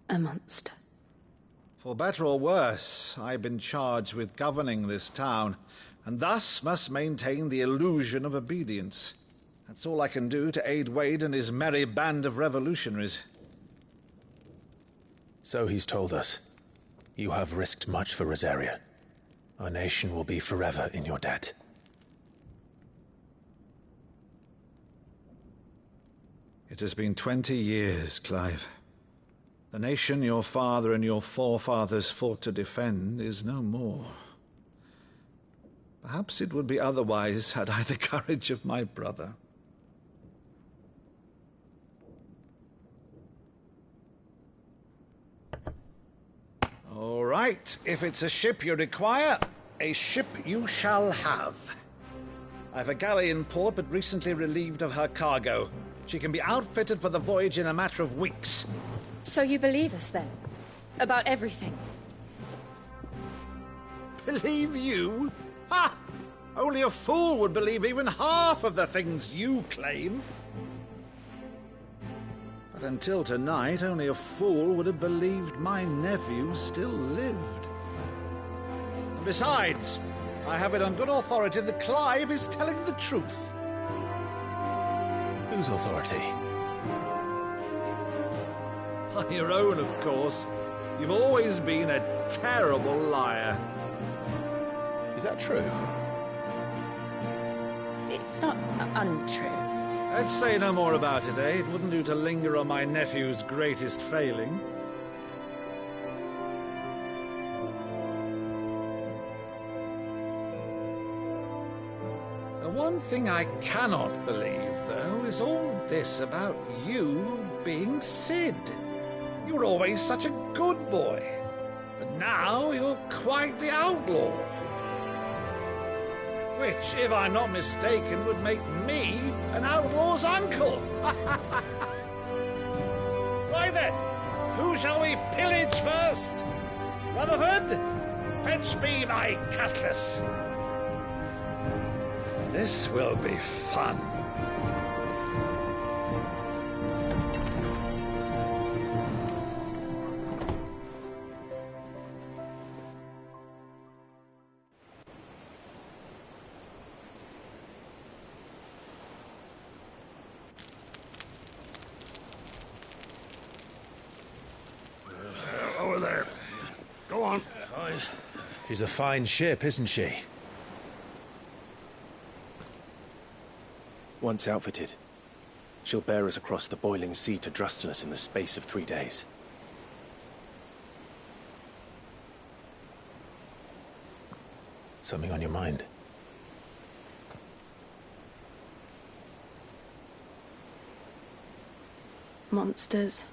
A monster? For better or worse, I've been charged with governing this town, and thus must maintain the illusion of obedience. That's all I can do to aid Wade and his merry band of revolutionaries. So he's told us. You have risked much for Rosaria. Our nation will be forever in your debt. It has been 20 years, Clive. The nation your father and your forefathers fought to defend is no more. Perhaps it would be otherwise had I the courage of my brother. All right, if it's a ship you require, a ship you shall have. I've a galley in port, but recently relieved of her cargo. She can be outfitted for the voyage in a matter of weeks. So you believe us, then? About everything? Believe you? Ha! Only a fool would believe even half of the things you claim. But until tonight, only a fool would have believed my nephew still lived. And besides, I have it on good authority that Clive is telling the truth. Whose authority? On your own, of course. You've always been a terrible liar. Is that true? It's not untrue. Let's say no more about it, eh? It wouldn't do to linger on my nephew's greatest failing. The one thing I cannot believe, though, is all this about you being Sid. You were always such a good boy, but now you're quite the outlaw. Which, if I'm not mistaken, would make me an outlaw's uncle. Why then, Who shall we pillage first? Rutherford, fetch me my cutlass. This will be fun. Over there. Go on. She's a fine ship, isn't she? Once outfitted, she'll bear us across the boiling sea to Drustinus in the space of 3 days. Something on your mind? Monsters.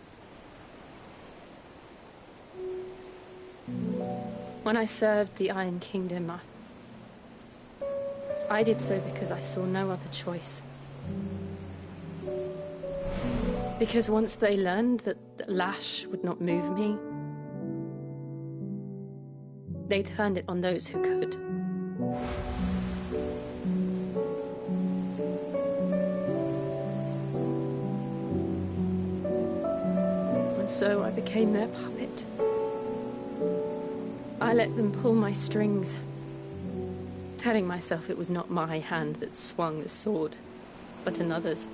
When I served the Iron Kingdom, I did so because I saw no other choice. Because once they learned that the lash would not move me, they turned it on those who could. And so I became their puppet. I let them pull my strings, telling myself it was not my hand that swung the sword, but another's.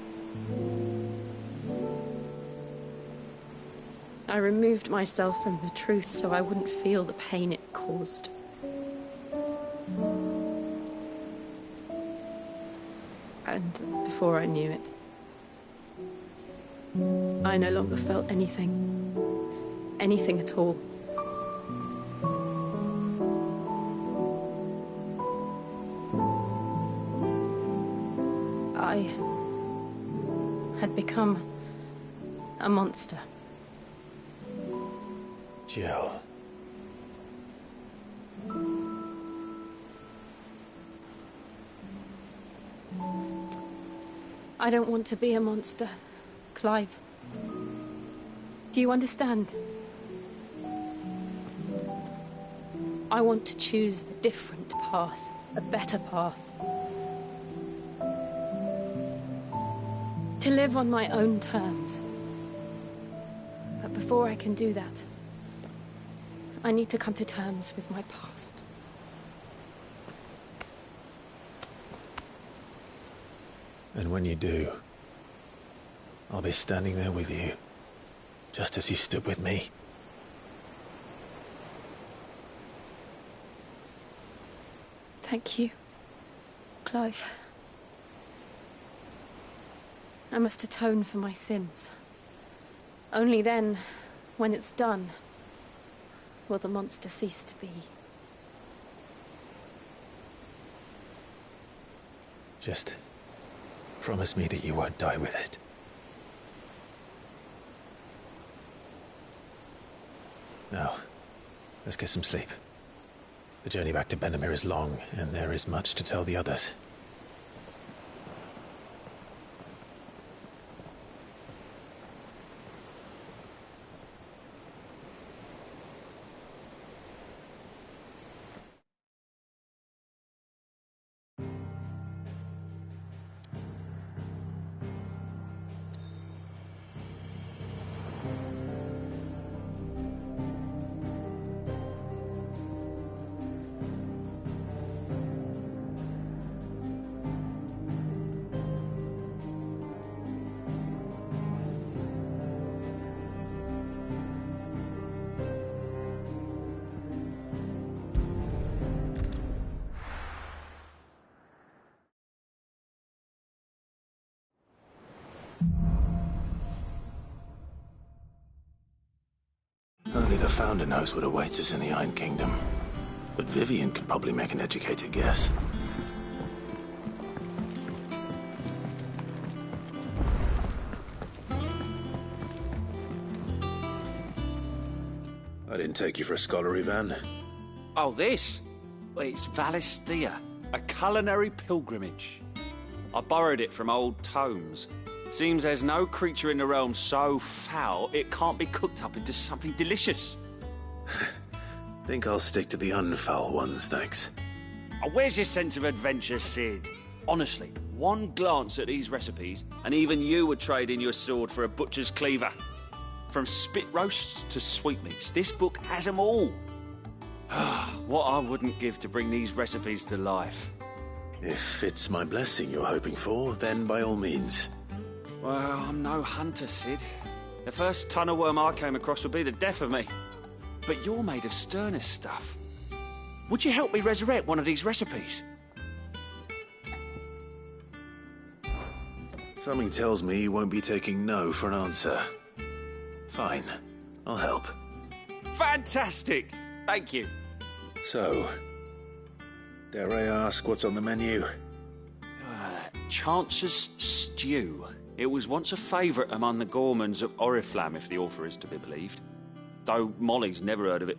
I removed myself from the truth so I wouldn't feel the pain it caused. And before I knew it, I no longer felt anything. Anything at all. I had become a monster. Jill. I don't want to be a monster, Clive. Do you understand? I want to choose a different path, a better path. To live on my own terms. But before I can do that, I need to come to terms with my past. And when you do, I'll be standing there with you, just as you stood with me. Thank you, Clive. I must atone for my sins. Only then, when it's done, will the monster cease to be. Just promise me that you won't die with it. Now, let's get some sleep. The journey back to Benamir is long, and there is much to tell the others. Only the Founder knows what awaits us in the Iron Kingdom. But Vivian could probably make an educated guess. I didn't take you for a scholar, Ivan. Oh, this? Well, it's Valisthea, a culinary pilgrimage. I borrowed it from old tomes. Seems there's no creature in the realm so foul it can't be cooked up into something delicious. Think I'll stick to the unfoul ones, thanks. Oh, where's your sense of adventure, Sid? Honestly, one glance at these recipes, and even you would trade in your sword for a butcher's cleaver. From spit roasts to sweetmeats, this book has them all. What I wouldn't give to bring these recipes to life. If it's my blessing you're hoping for, then by all means. Well, I'm no hunter, Sid. The first tunnel worm I came across would be the death of me. But you're made of sterner stuff. Would you help me resurrect one of these recipes? Something tells me you won't be taking no for an answer. Fine, I'll help. Fantastic! Thank you. So, dare I ask what's on the menu? Chance's Stew. It was once a favourite among the gourmands of Oriflamme, if the author is to be believed. Though Molly's never heard of it.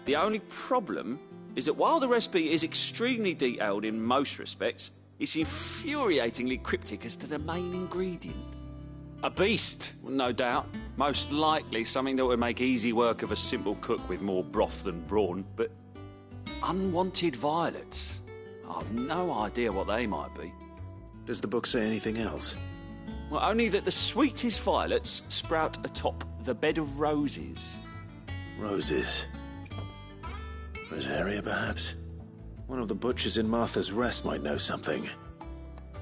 The only problem is that while the recipe is extremely detailed in most respects, it's infuriatingly cryptic as to the main ingredient. A beast, no doubt. Most likely something that would make easy work of a simple cook with more broth than brawn, but unwanted violets. I've no idea what they might be. Does the book say anything else? Well, only that the sweetest violets sprout atop the bed of roses. Roses. Rosaria, perhaps? One of the butchers in Martha's Rest might know something.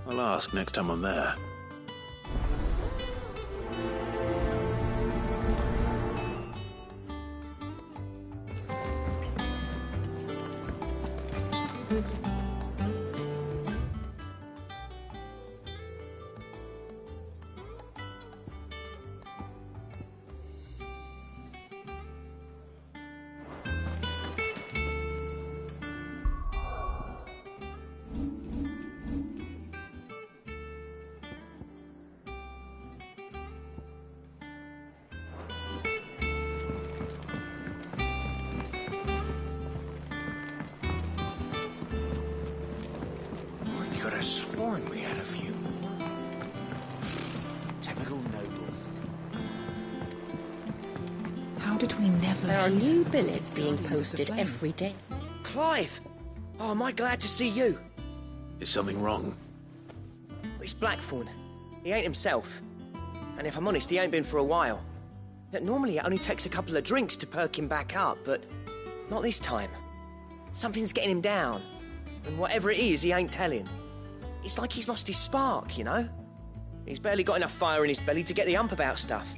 I'll ask next time I'm there. Could have sworn we had a few more. Typical nobles. How did we never... There are new billets being posted every day. Clive! Oh, am I glad to see you? Is something wrong? It's Blackthorn. He ain't himself. And if I'm honest, he ain't been for a while. Normally it only takes a couple of drinks to perk him back up, but not this time. Something's getting him down. And whatever it is, he ain't telling. It's like he's lost his spark, you know? He's barely got enough fire in his belly to get the ump about stuff.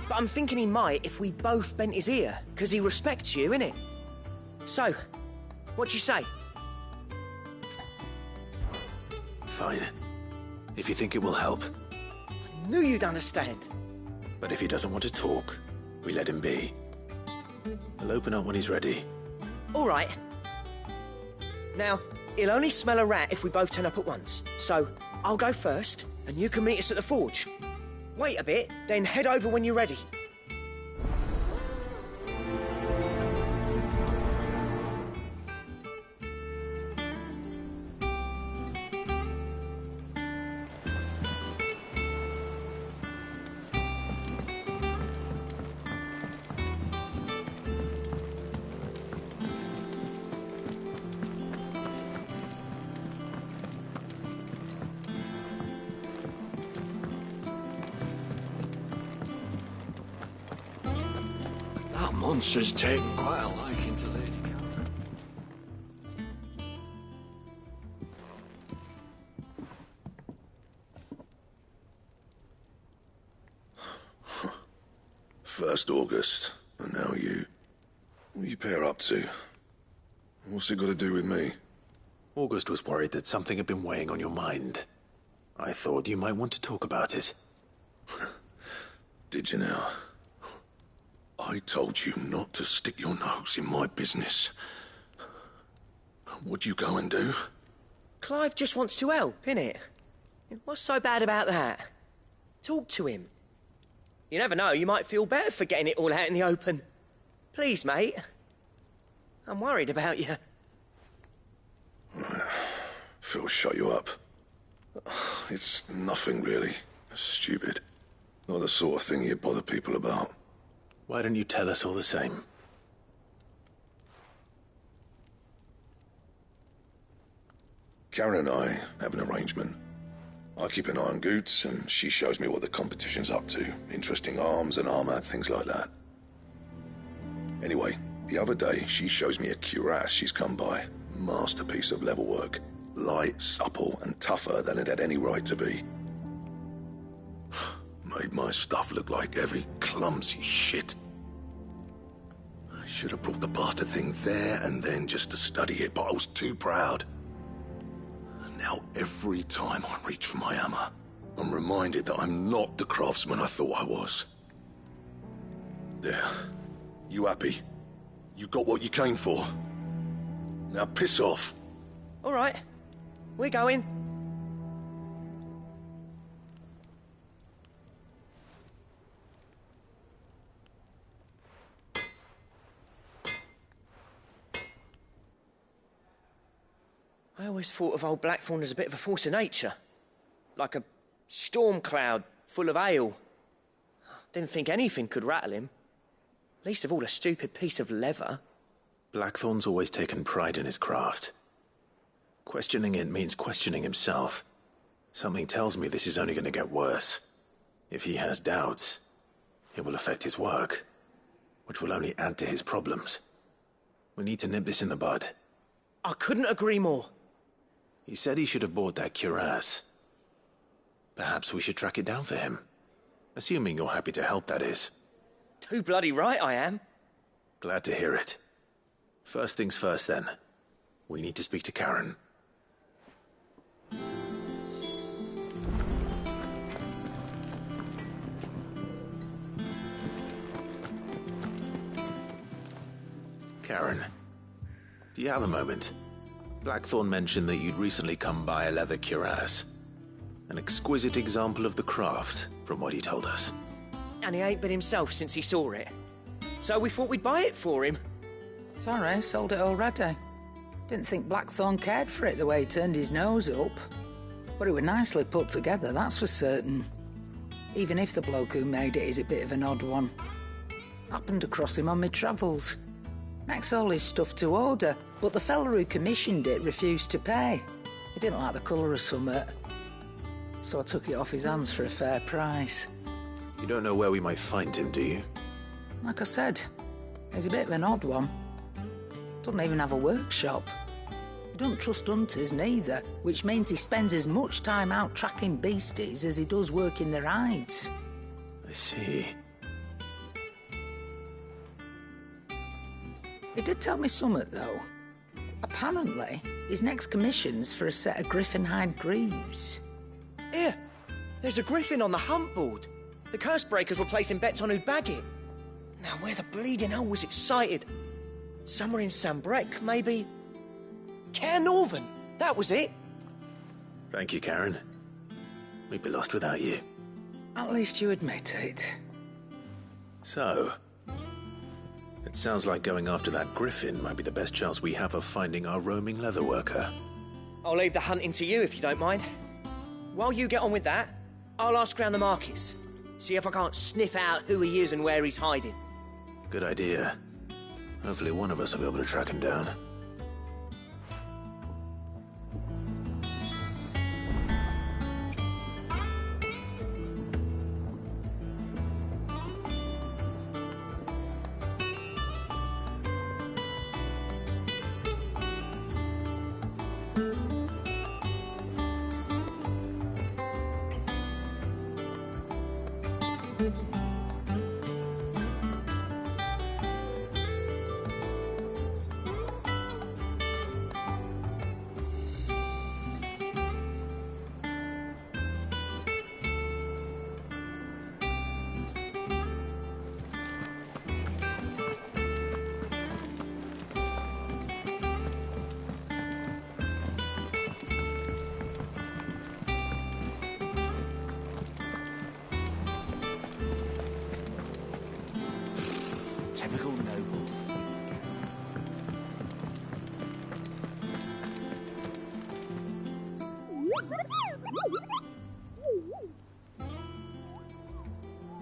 But I'm thinking he might if we both bent his ear, because he respects you, innit? So, what you say? Fine. If you think it will help. I knew you'd understand. But if he doesn't want to talk, we let him be. He'll open up when he's ready. All right. Now, he'll only smell a rat if we both turn up at once. So, I'll go first, and you can meet us at the forge. Wait a bit, then head over when you're ready. That monster's taken quite a liking to Lady Catherine. 1st August, and now you. What are you pair up to? What's it got to do with me? August was worried that something had been weighing on your mind. I thought you might want to talk about it. Did you now? I told you not to stick your nose in my business. What'd you go and do? Clive just wants to help, innit? What's so bad about that? Talk to him. You never know, you might feel better for getting it all out in the open. Please, mate. I'm worried about you. Phil, shut you up. It's nothing, really. Stupid. Not the sort of thing you bother people about. Why don't you tell us all the same? Karen and I have an arrangement. I keep an eye on Goots, and she shows me what the competition's up to. Interesting arms and armor, things like that. Anyway, the other day, she shows me a cuirass she's come by. Masterpiece of level work. Light, supple, and tougher than it had any right to be. Made my stuff look like heavy, clumsy shit. I should have brought the bastard thing there and then just to study it, but I was too proud. Now, every time I reach for my hammer, I'm reminded that I'm not the craftsman I thought I was. There. You happy? You got what you came for. Now piss off. All right. We're going. I always thought of old Blackthorn as a bit of a force of nature. Like a storm cloud full of hail. Didn't think anything could rattle him. Least of all a stupid piece of leather. Blackthorn's always taken pride in his craft. Questioning it means questioning himself. Something tells me this is only going to get worse. If he has doubts, it will affect his work, which will only add to his problems. We need to nip this in the bud. I couldn't agree more. He said he should have bought that cuirass. Perhaps we should track it down for him. Assuming you're happy to help, that is. Too bloody right I am. Glad to hear it. First things first, then. We need to speak to Karen. Karen, do you have a moment? Blackthorn mentioned that you'd recently come by a leather cuirass. An exquisite example of the craft, from what he told us. And he ain't been himself since he saw it. So we thought we'd buy it for him. Sorry, sold it already. Didn't think Blackthorn cared for it the way he turned his nose up. But it was nicely put together, that's for certain. Even if the bloke who made it is a bit of an odd one. Happened across him on my travels. Makes all his stuff to order, but the fella who commissioned it refused to pay. He didn't like the colour of summit. So I took it off his hands for a fair price. You don't know where we might find him, do you? Like I said, he's a bit of an odd one. Doesn't even have a workshop. He don't trust hunters neither, which means he spends as much time out tracking beasties as he does working their hides. I see. He did tell me something, though. Apparently, his next commission's for a set of griffin hide greaves. Here, there's a griffin on the hunt board. The curse breakers were placing bets on who'd bag it. Now, where the bleeding hell was it sighted? Somewhere in Sambrec, maybe? Caer Northern, that was it. Thank you, Karen. We'd be lost without you. At least you admit it. So, it sounds like going after that griffin might be the best chance we have of finding our roaming leatherworker. I'll leave the hunting to you if you don't mind. While you get on with that, I'll ask around the markets. See if I can't sniff out who he is and where he's hiding. Good idea. Hopefully one of us will be able to track him down.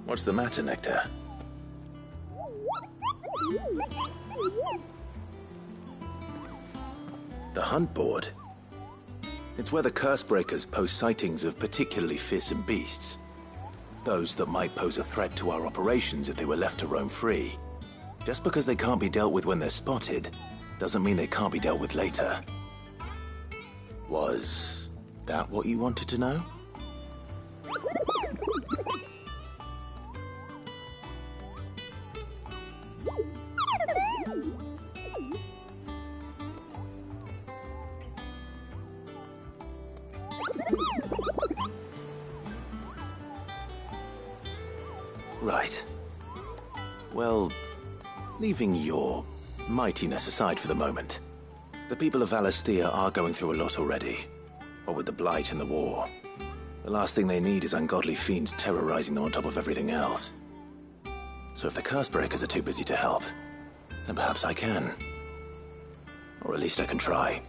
What's the matter, Nectar? The hunt board? It's where the Cursebreakers post sightings of particularly fearsome beasts. Those that might pose a threat to our operations if they were left to roam free. Just because they can't be dealt with when they're spotted, doesn't mean they can't be dealt with later. Was that what you wanted to know? Right. Well, leaving your mightiness aside for the moment, the people of Valisthea are going through a lot already. What with the Blight and the war. The last thing they need is ungodly fiends terrorizing them on top of everything else. So if the Cursebreakers are too busy to help, then perhaps I can. Or at least I can try.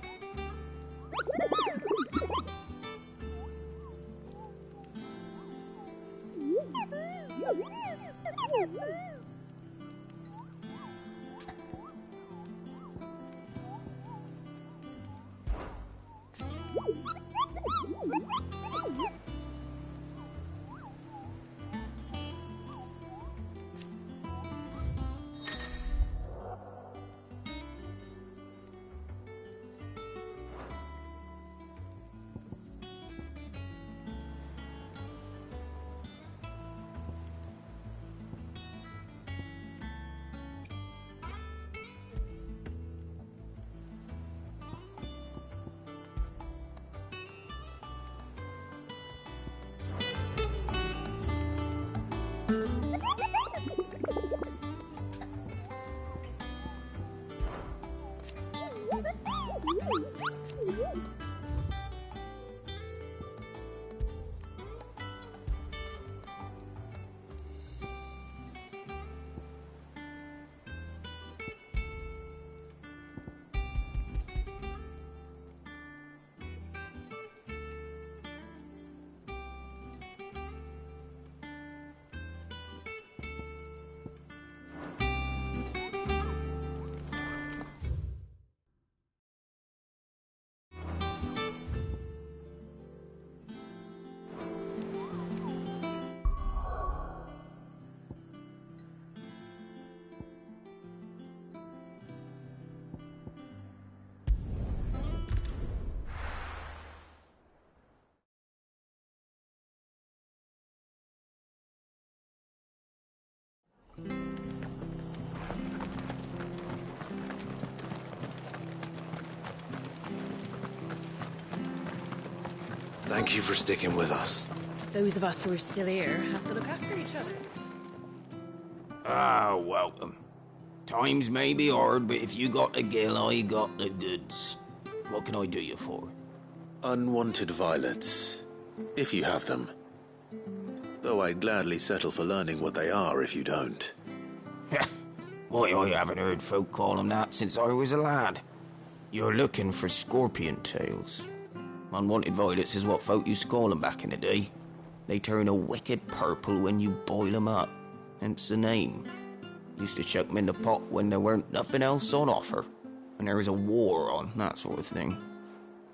Thank you for sticking with us. Those of us who are still here have to look after each other. Ah, welcome. Times may be hard, but if you got the gill, I got the goods. What can I do you for? Unwanted violets, if you have them. Though I'd gladly settle for learning what they are if you don't. Why, I haven't heard folk call them that since I was a lad. You're looking for scorpion tails. Unwanted violets is what folk used to call them back in the day. They turn a wicked purple when you boil them up, hence the name. Used to chuck them in the pot when there weren't nothing else on offer, when there was a war on, that sort of thing.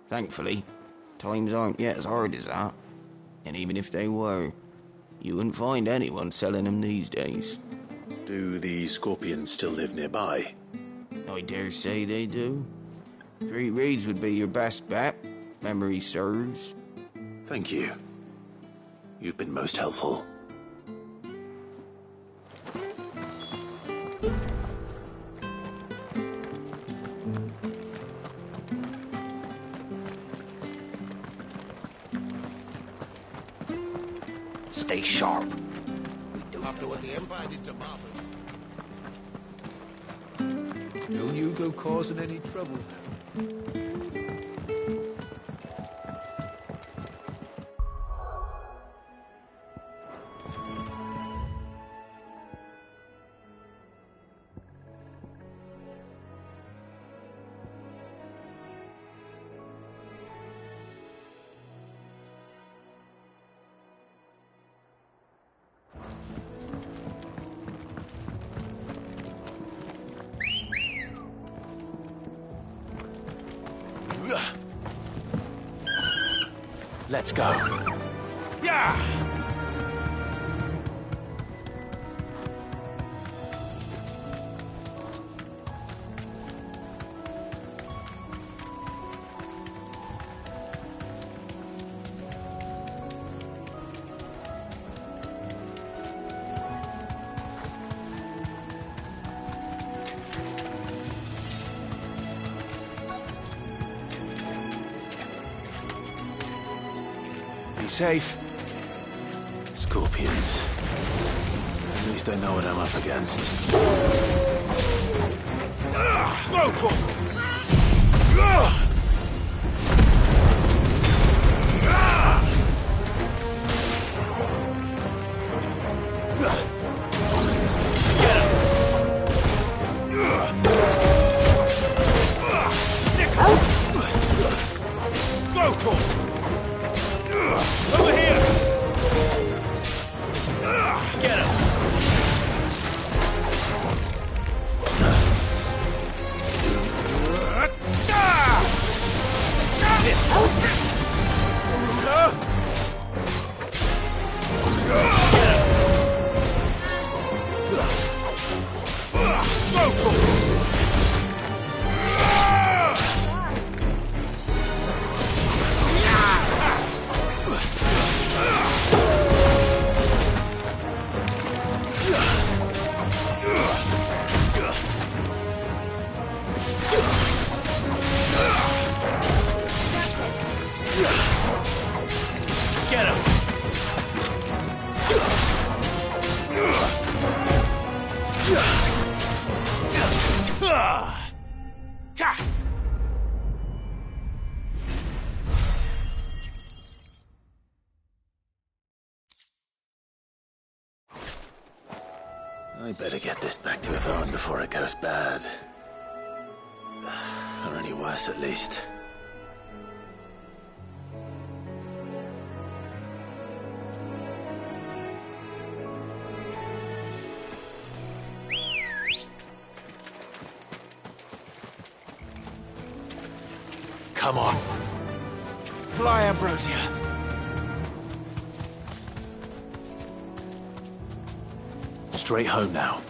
Thankfully, times aren't yet as hard as that. And even if they were, you wouldn't find anyone selling them these days. Do the scorpions still live nearby? I dare say they do. 3 Reeds would be your best bet, if memory serves. Thank you. You've been most helpful. Stay sharp. After what the Empire did to Martha. Don't you go causing any trouble now. Let's go. Yeah! Be safe. Scorpions. At least I know what I'm up against. Over here! Get him! Get him! I better get this back to Eikon before it goes bad. Or any worse, at least. Come on. Fly, Ambrosia. Straight home now.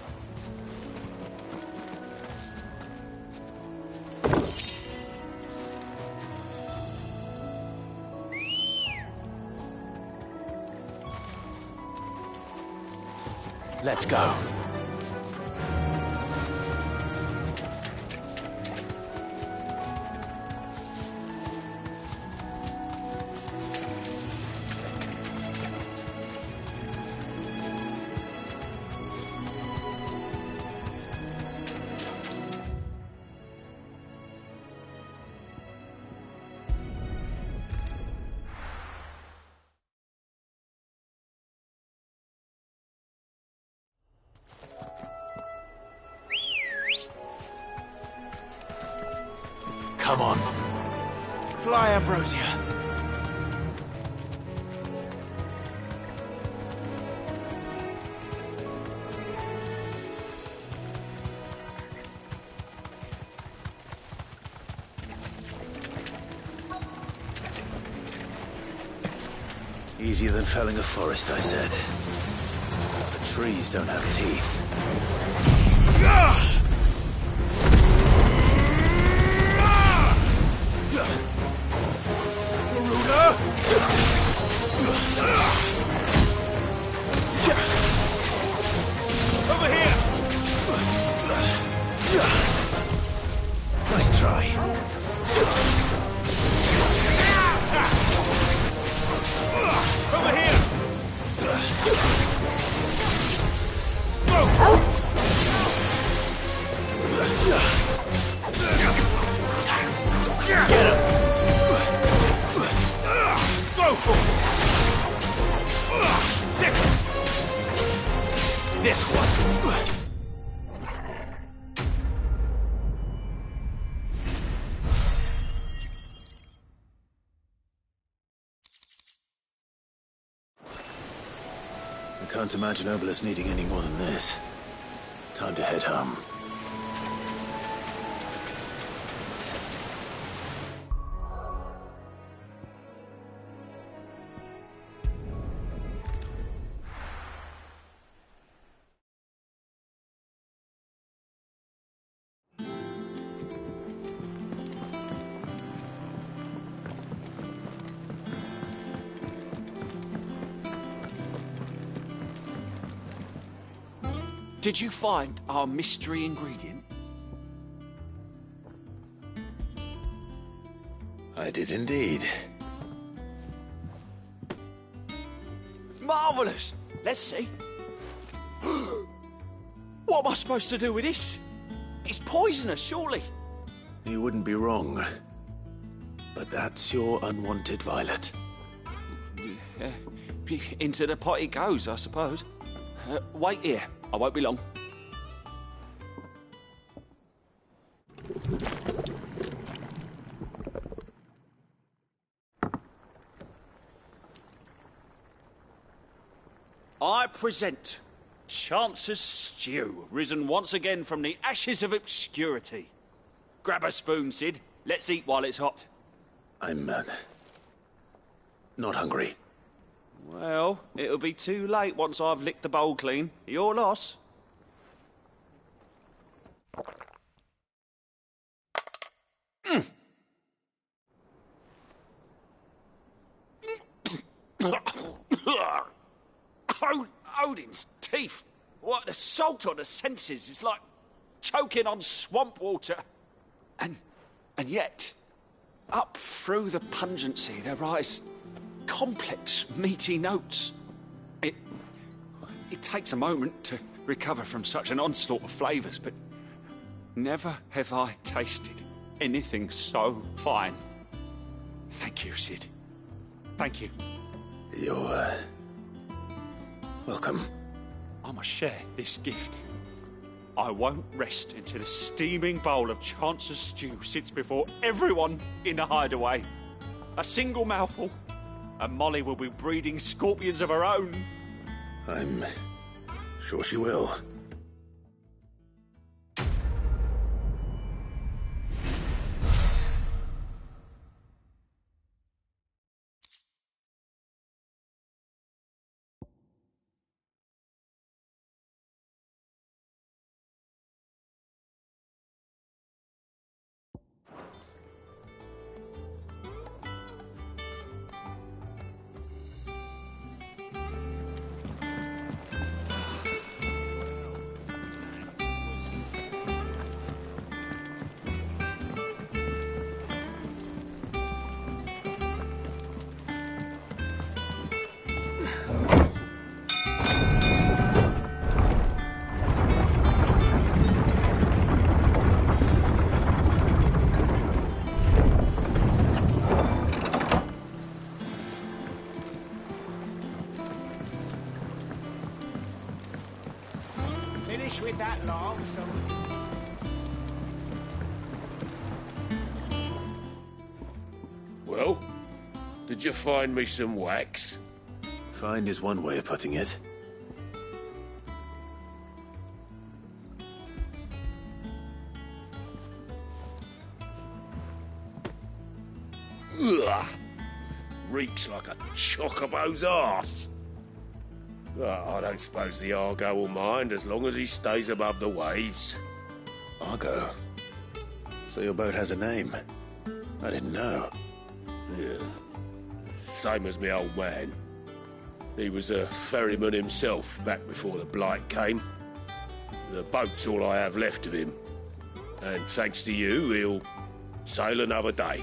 Let's go. Come on. Fly, Ambrosia. Easier than felling a forest, I said. The trees don't have teeth. Over here! Nice try. Over here! Get him! Go for it! Sick! This one! I can't imagine Obelisk needing any more than this. Time to head home. Did you find our mystery ingredient? I did indeed. Marvellous! Let's see. What am I supposed to do with this? It's poisonous, surely. You wouldn't be wrong. But that's your unwanted violet. Into the pot it goes, I suppose. Wait here. I won't be long. I present Chance's Stew, risen once again from the ashes of obscurity. Grab a spoon, Sid. Let's eat while it's hot. I'm, not hungry. Well, it'll be too late once I've licked the bowl clean. Your loss. Odin's teeth. What the salt on the senses is like choking on swamp water. And yet, up through the pungency there rise complex, meaty notes. It takes a moment to recover from such an onslaught of flavours, but never have I tasted anything so fine. Thank you, Sid. Thank you. You're, welcome. I must share this gift. I won't rest until a steaming bowl of Chance's stew sits before everyone in the hideaway. A single mouthful, and Molly will be breeding scorpions of her own. I'm sure she will. With that long, so... Well, did you find me some wax? Find is one way of putting it. Ugh! Reeks like a chocobo's arse. I don't suppose the Argo will mind as long as he stays above the waves. Argo? So your boat has a name? I didn't know. Yeah. Same as me old man. He was a ferryman himself back before the Blight came. The boat's all I have left of him. And thanks to you, he'll sail another day.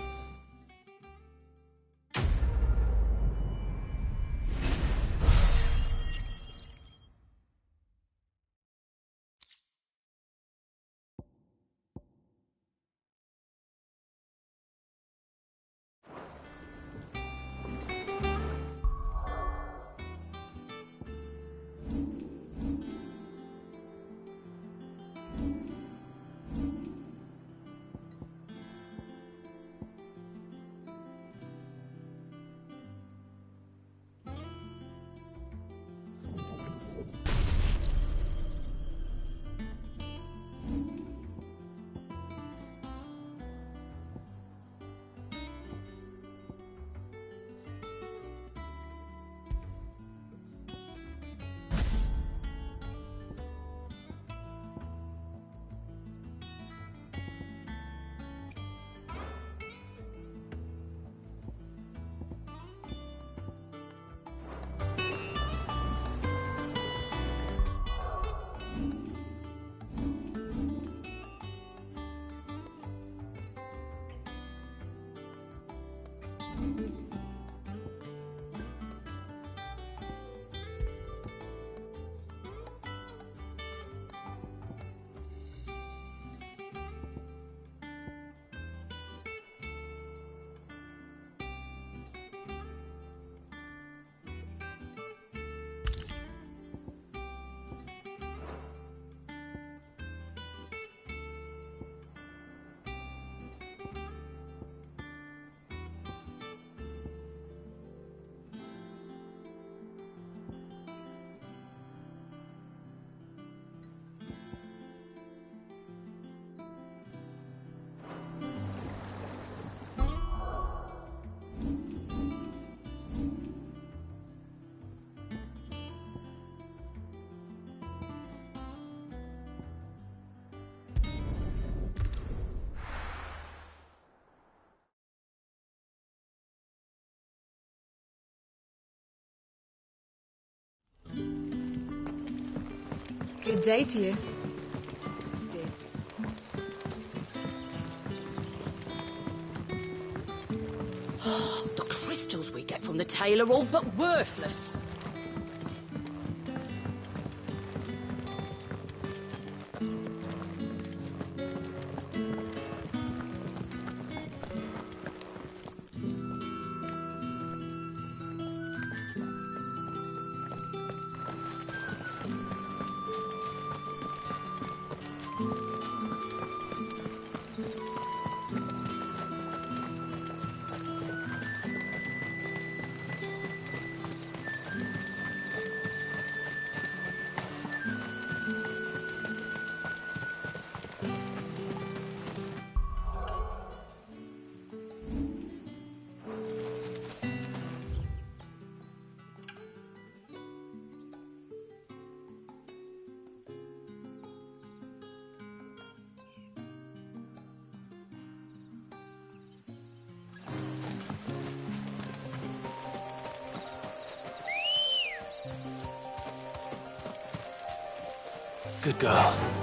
Good day to you. See. Oh, the crystals we get from the tail are all but worthless. Good girl.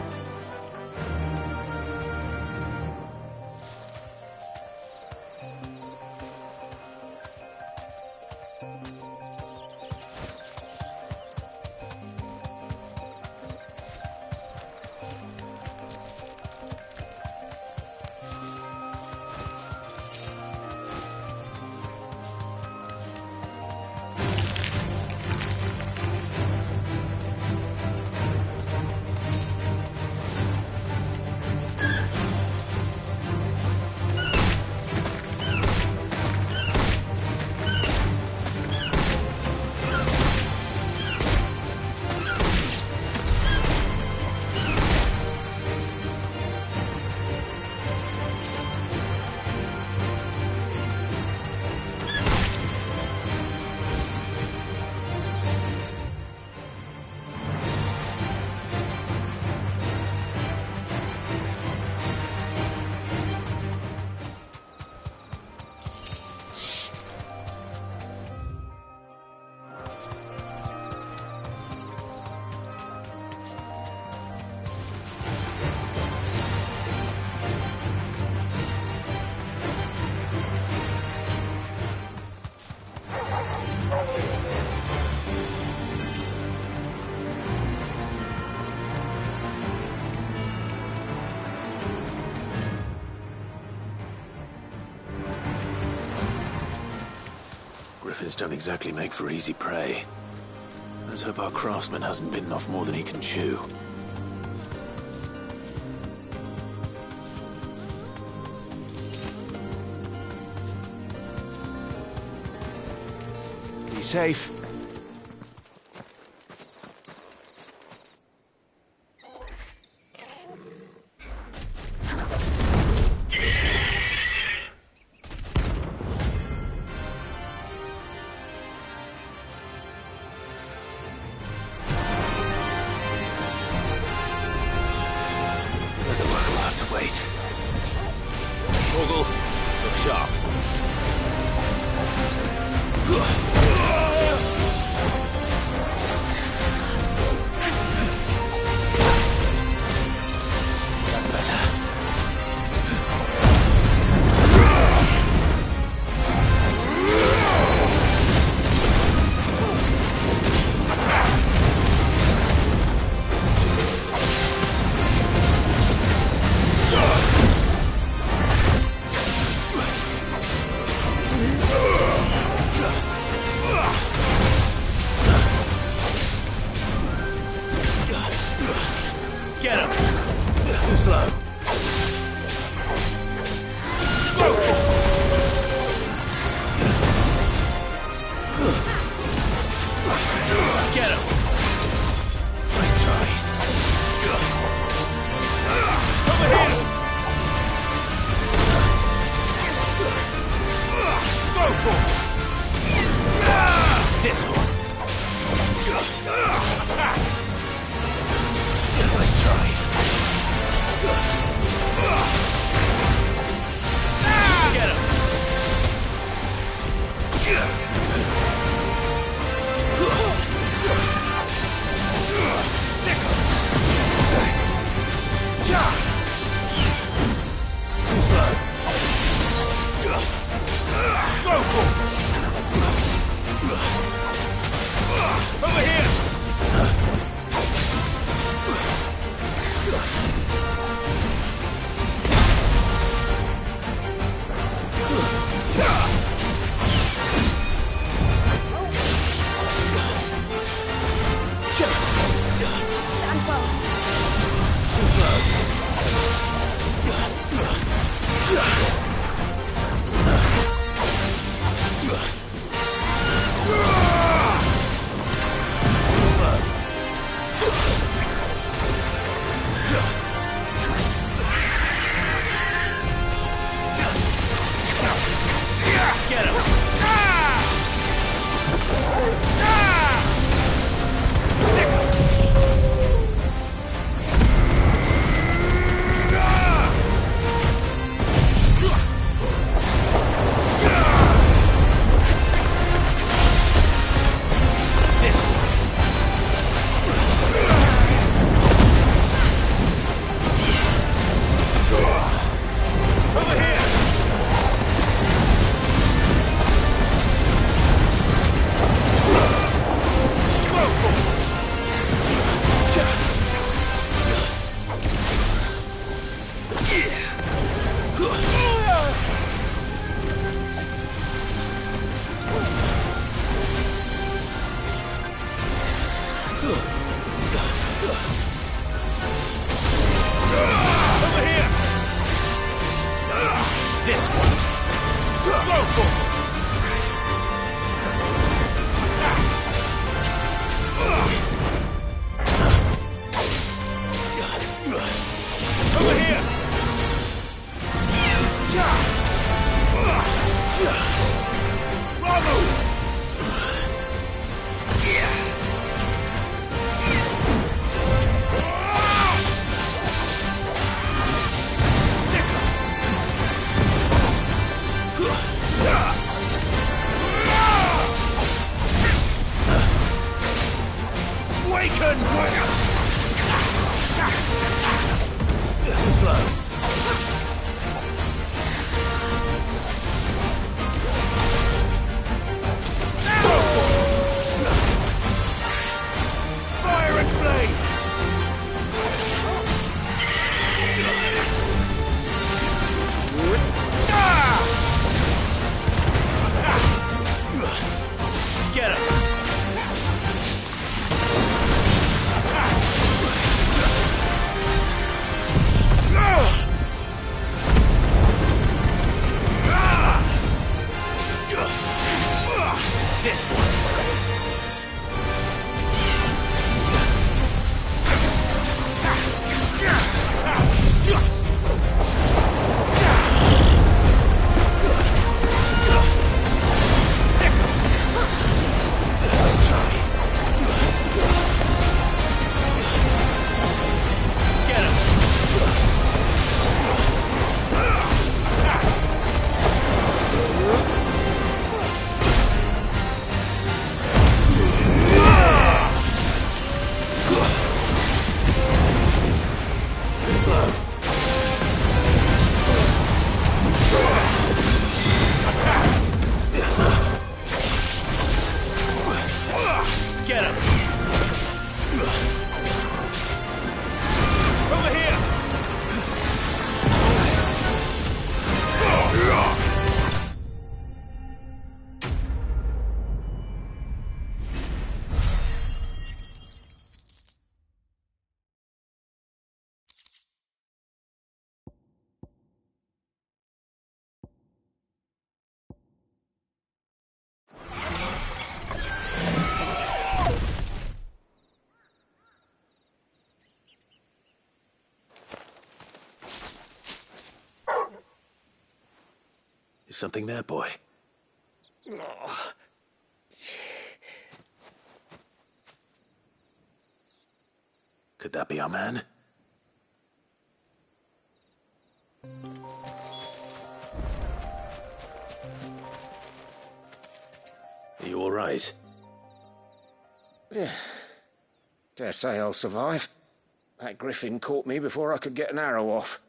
Griffins don't exactly make for easy prey. Let's hope our craftsman hasn't bitten off more than he can chew. Be safe. Nice try. Over here! This one! Go forward! Over here! Bravo! Awaken! Too slow. Fire and flame! Get him! This one. Let's try. Get him. Get him! Over here! Is something there, boy? Could that be our man? Are you all right? Dare say I'll survive. That griffin caught me before I could get an arrow off.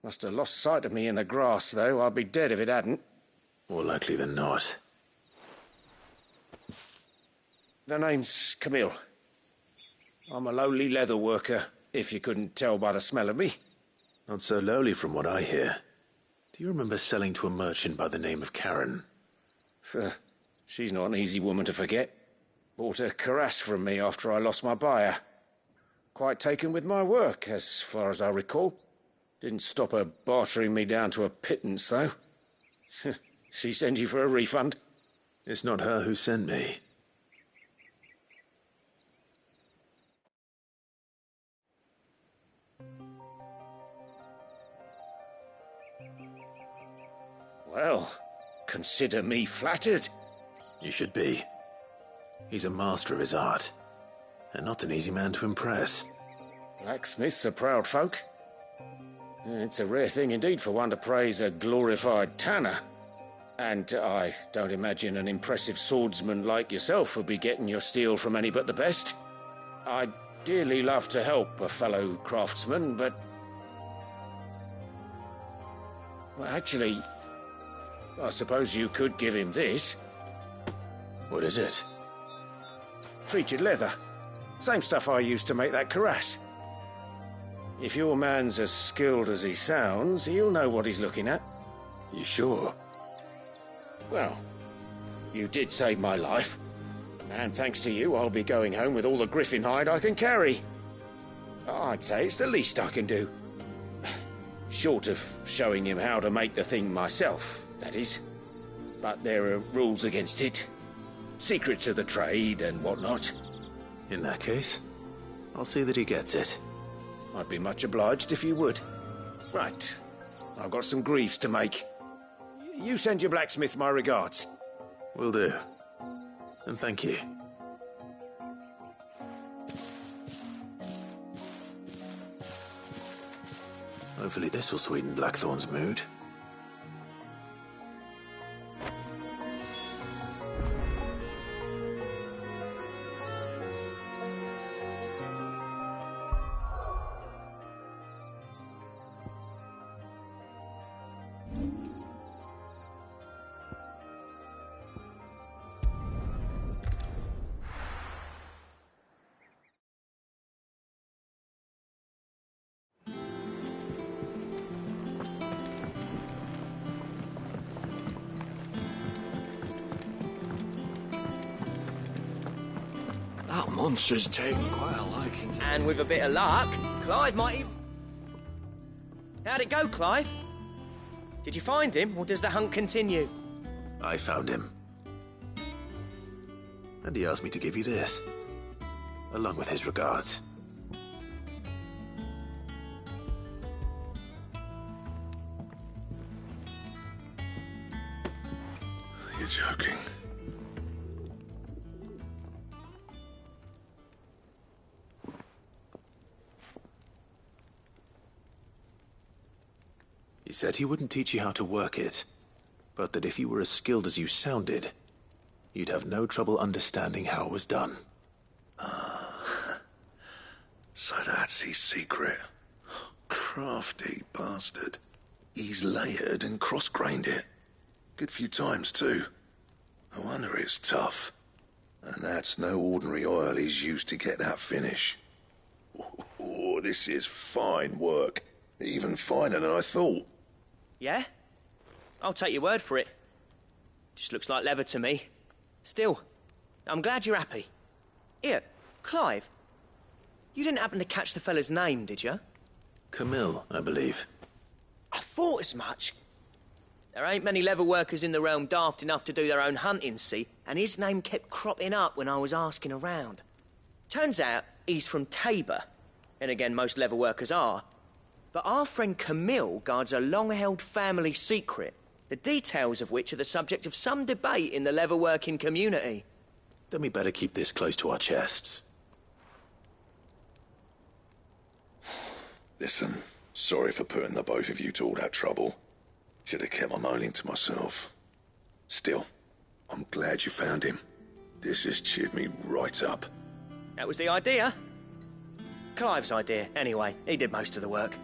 Must have lost sight of me in the grass, though. I'd be dead if it hadn't. More likely than not. The name's Camille. I'm a lowly leather worker, if you couldn't tell by the smell of me. Not so lowly from what I hear. Do you remember selling to a merchant by the name of Karen? She's not an easy woman to forget. Bought a cuirass from me after I lost my buyer. Quite taken with my work, as far as I recall. Didn't stop her bartering me down to a pittance, though. She sent you for a refund? It's not her who sent me. Well, consider me flattered. You should be. He's a master of his art, and not an easy man to impress. Blacksmiths are proud folk. It's a rare thing indeed for one to praise a glorified tanner. And I don't imagine an impressive swordsman like yourself would be getting your steel from any but the best. I'd dearly love to help a fellow craftsman, but... Well, actually, I suppose you could give him this. What is it? Treated leather. Same stuff I used to make that cuirass. If your man's as skilled as he sounds, he'll know what he's looking at. You sure? Well, you did save my life. And thanks to you, I'll be going home with all the griffin hide I can carry. I'd say it's the least I can do. Short of showing him how to make the thing myself, that is. But there are rules against it. Secrets of the trade and whatnot. In that case, I'll see that he gets it. I'd be much obliged if you would. Right. I've got some greaves to make. You send your blacksmith my regards. Will do. And thank you. Hopefully this will sweeten Blackthorn's mood. That monster's taken quite a liking to And with a bit of luck, Clive might even... How'd it go, Clive? Did you find him, or does the hunt continue? I found him. And he asked me to give you this, along with his regards. You're joking. He said he wouldn't teach you how to work it, but that if you were as skilled as you sounded, you'd have no trouble understanding how it was done. So that's his secret. Crafty bastard. He's layered and cross-grained it. Good few times, too. No wonder it's tough. And that's no ordinary oil he's used to get that finish. Oh, this is fine work. Even finer than I thought. Yeah? I'll take your word for it. Just looks like leather to me. Still, I'm glad you're happy. Here, Clive, you didn't happen to catch the fella's name, did you? Camille, I believe. I thought as much. There ain't many leather workers in the realm daft enough to do their own hunting, see, and his name kept cropping up when I was asking around. Turns out he's from Tabor, and again, most leather workers are. But our friend Camille guards a long-held family secret, the details of which are the subject of some debate in the leather-working community. Then we better keep this close to our chests. Listen, sorry for putting the both of you to all that trouble. Should have kept my moaning to myself. Still, I'm glad you found him. This has cheered me right up. That was the idea. Clive's idea, anyway. He did most of the work.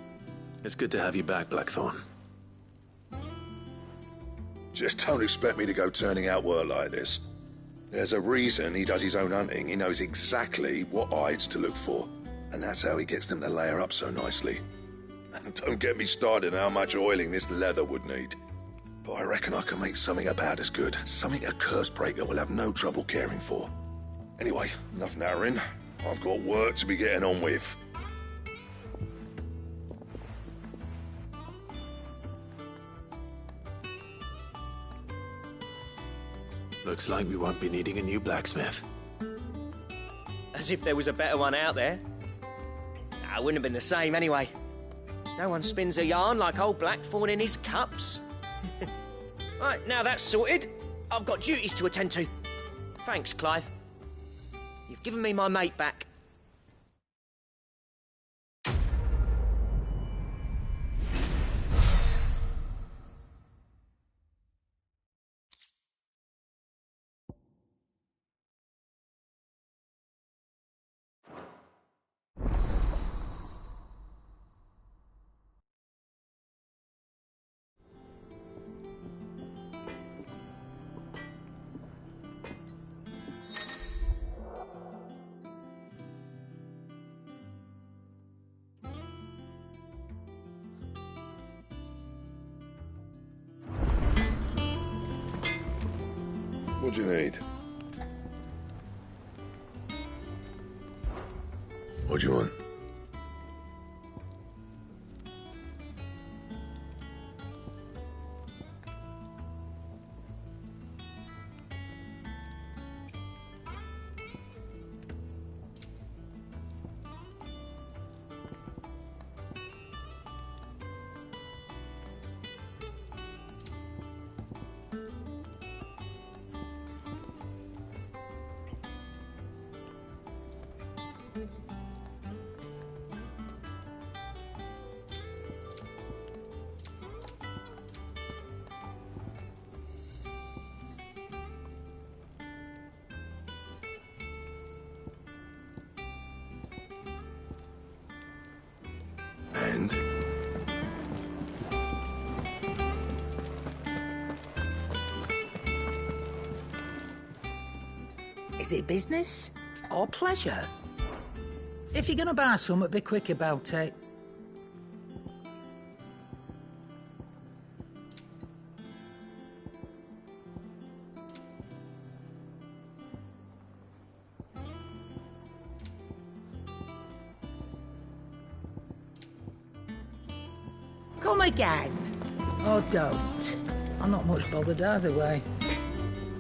It's good to have you back, Blackthorn. Just don't expect me to go turning out work like this. There's a reason he does his own hunting. He knows exactly what hides to look for. And that's how he gets them to layer up so nicely. And don't get me started on how much oiling this leather would need. But I reckon I can make something about as good. Something a Cursebreaker will have no trouble caring for. Anyway, enough narrowing. I've got work to be getting on with. Looks like we won't be needing a new blacksmith. As if there was a better one out there. It wouldn't have been the same anyway. No one spins a yarn like old Blackthorn in his cups. Right, now that's sorted, I've got duties to attend to. Thanks, Clive. You've given me my mate back. What do you need? What do you want? And? Is it business or pleasure? If you're gonna buy something, be quick about it. Come again. Or don't. I'm not much bothered either way.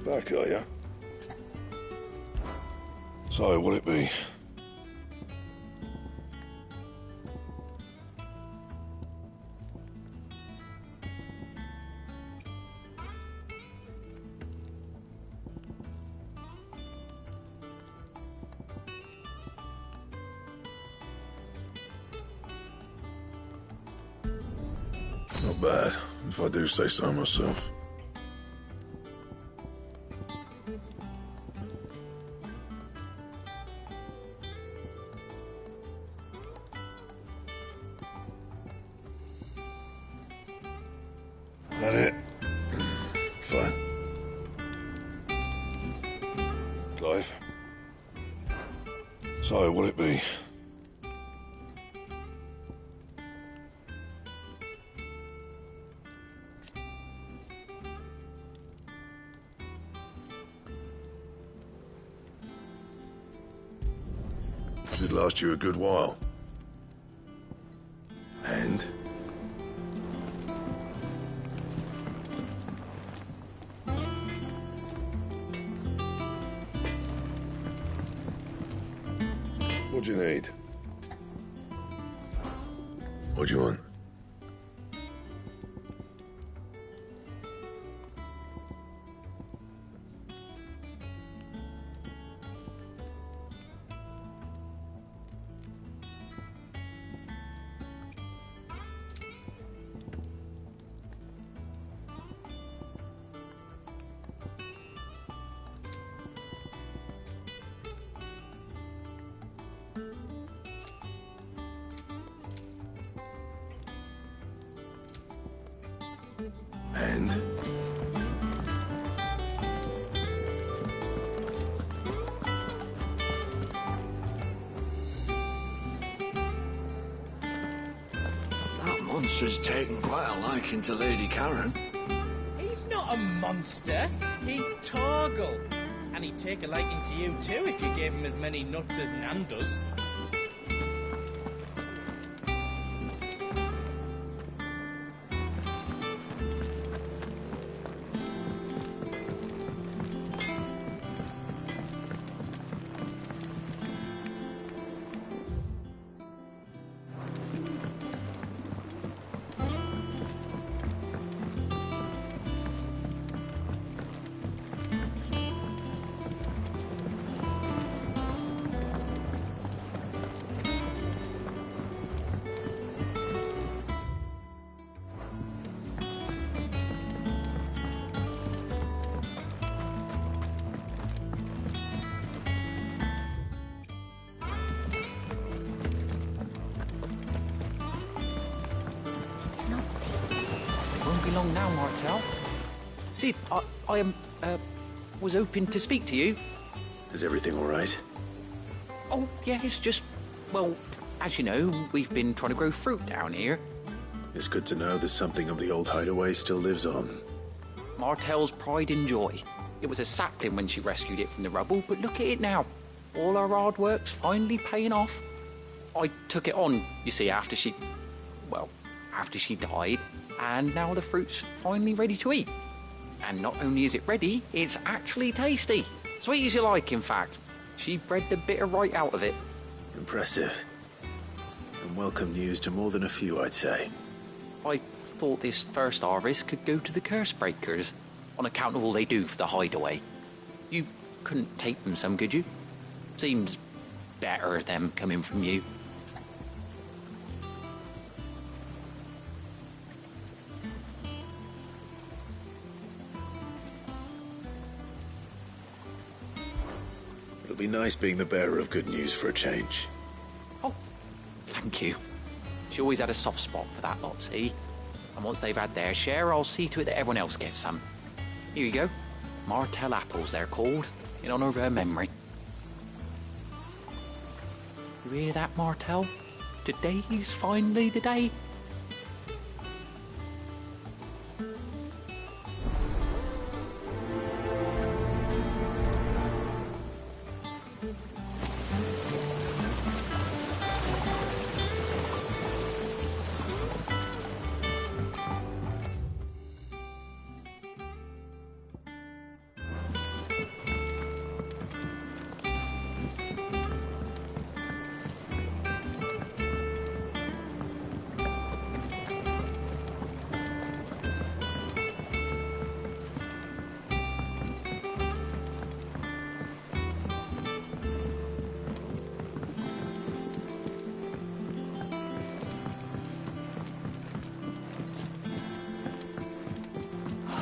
Back, are ya? So, what'll it be? Not bad, if I do say so myself. That it? Fine. Clive? So, what'll it be? Should last you a good while. And? What do you need? What do you want? And? That monster's taken quite a liking to Lady Karen. He's not a monster. He's Torgal. And he'd take a liking to you too if you gave him as many nuts as Nan does. Won't be long now, Martel. Sid, I was hoping to speak to you. Is everything all right? Oh, yeah, it's just, well, as you know, we've been trying to grow fruit down here. It's good to know that something of the old hideaway still lives on. Martel's pride and joy. It was a sapling when she rescued it from the rubble, but look at it now. All our hard work's finally paying off. I took it on, you see, after she died, and now the fruit's finally ready to eat. And not only is it ready, it's actually tasty. Sweet as you like, in fact. She bred the bitter right out of it. Impressive. And welcome news to more than a few, I'd say. I thought this first harvest could go to the curse breakers, on account of all they do for the hideaway. You couldn't take them some, could you? Seems better them coming from you. It'll be nice being the bearer of good news for a change. Oh, thank you. She always had a soft spot for that lot, see? And once they've had their share, I'll see to it that everyone else gets some. Here you go. Martell apples, they're called, in honour of her memory. You hear that, Martell? Today's finally the day.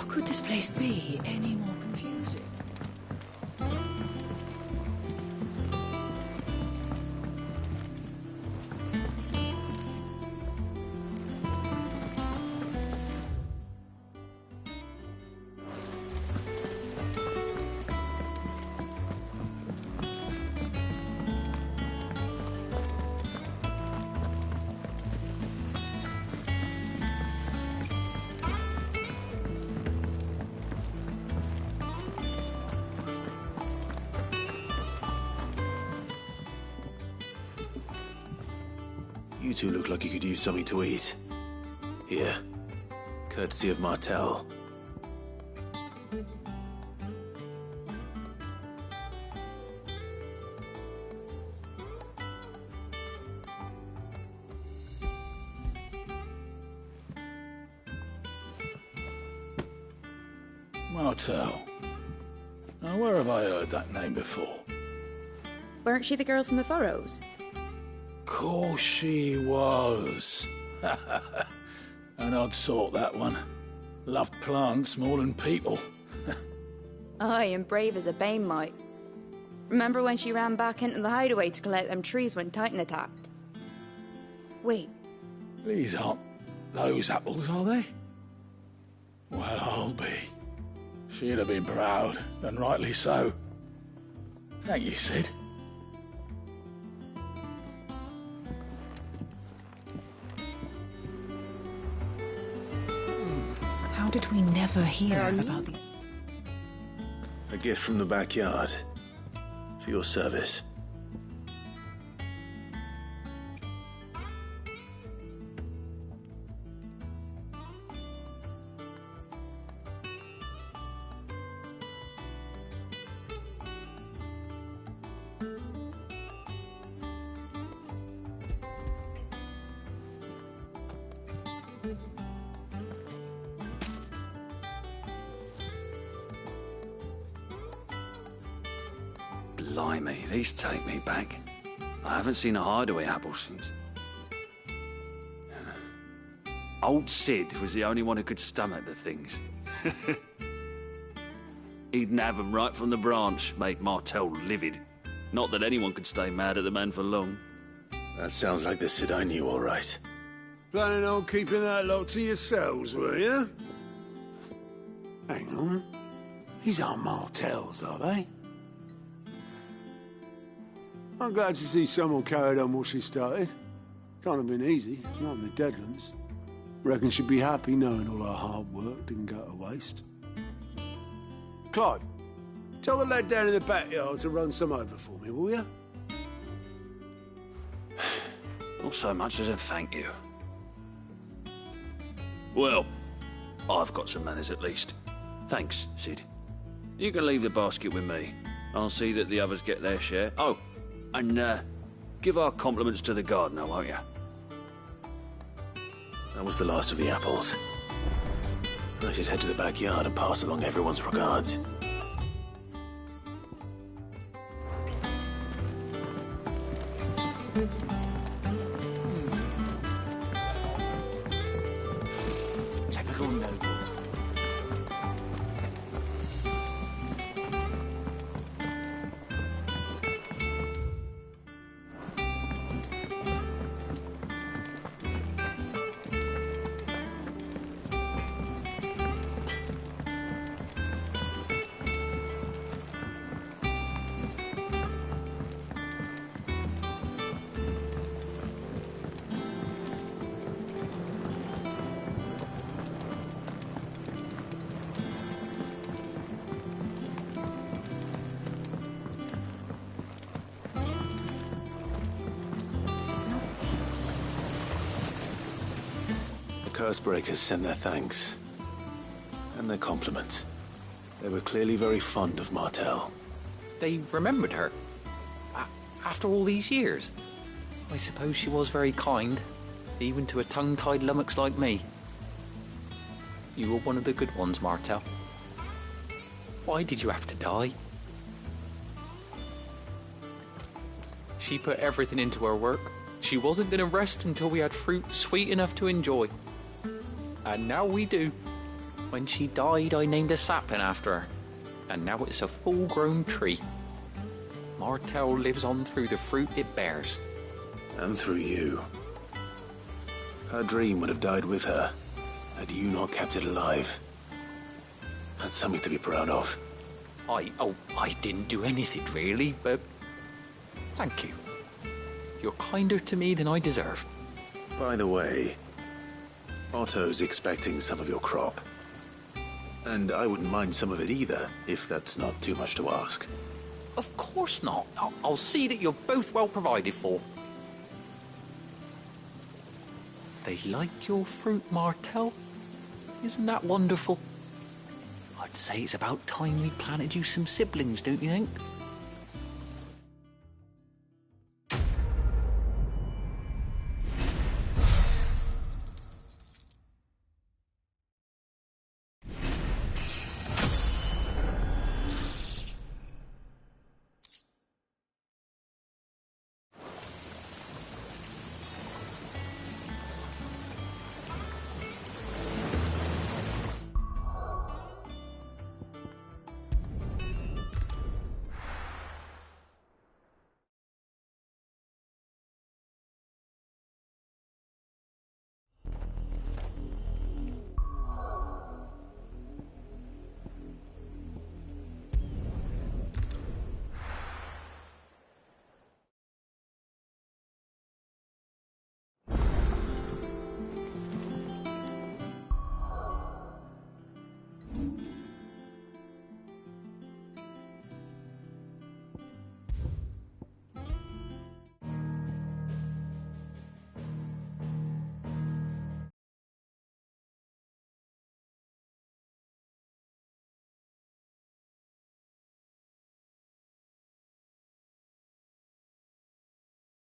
Could this place be any more confusing? You two look like you could use something to eat. Here, courtesy of Martell. Martell. Now, where have I heard that name before? Weren't she the girl from the Furrows? Course she was. An odd sort, that one. Loved plants more than people. Aye, and brave as a bane might. Remember when she ran back into the hideaway to collect them trees when Titan attacked? Wait. These aren't those apples, are they? Well, I'll be. She'd have been proud, and rightly so. Thank you, Sid. How did we never hear about the... A gift from the backyard. For your service. Blimey, these take me back. I haven't seen a hideaway apple since. Old Sid was the only one who could stomach the things. He'd nab them right from the branch, made Martell livid. Not that anyone could stay mad at the man for long. That sounds like the Sid I knew, all right. Planning on keeping that lot to yourselves, were you? Hang on. These aren't Martells, are they? I'm glad to see someone carried on what she started. Can't have been easy, not in the Deadlands. Reckon she'd be happy knowing all her hard work didn't go to waste. Clive, tell the lad down in the backyard to run some over for me, will you? Not so much as a thank you. Well, I've got some manners at least. Thanks, Sid. You can leave the basket with me. I'll see that the others get their share. Oh, and give our compliments to the gardener, won't you? That was the last of the apples. I should head to the backyard and pass along everyone's regards. Typical nobles. Cursebreakers send their thanks. And their compliments. They were clearly very fond of Martel. They remembered her. After all these years. I suppose she was very kind, even to a tongue-tied lummox like me. You were one of the good ones, Martel. Why did you have to die? She put everything into her work. She wasn't going to rest until we had fruit sweet enough to enjoy. And now we do. When she died, I named a sapling after her. And now it's a full-grown tree. Martel lives on through the fruit it bears. And through you. Her dream would have died with her, had you not kept it alive. That's something to be proud of. I didn't do anything really, but thank you. You're kinder to me than I deserve. By the way, Otto's expecting some of your crop. And I wouldn't mind some of it either, if that's not too much to ask. Of course not. I'll see that you're both well provided for. They like your fruit, Martel. Isn't that wonderful? I'd say it's about time we planted you some siblings, don't you think?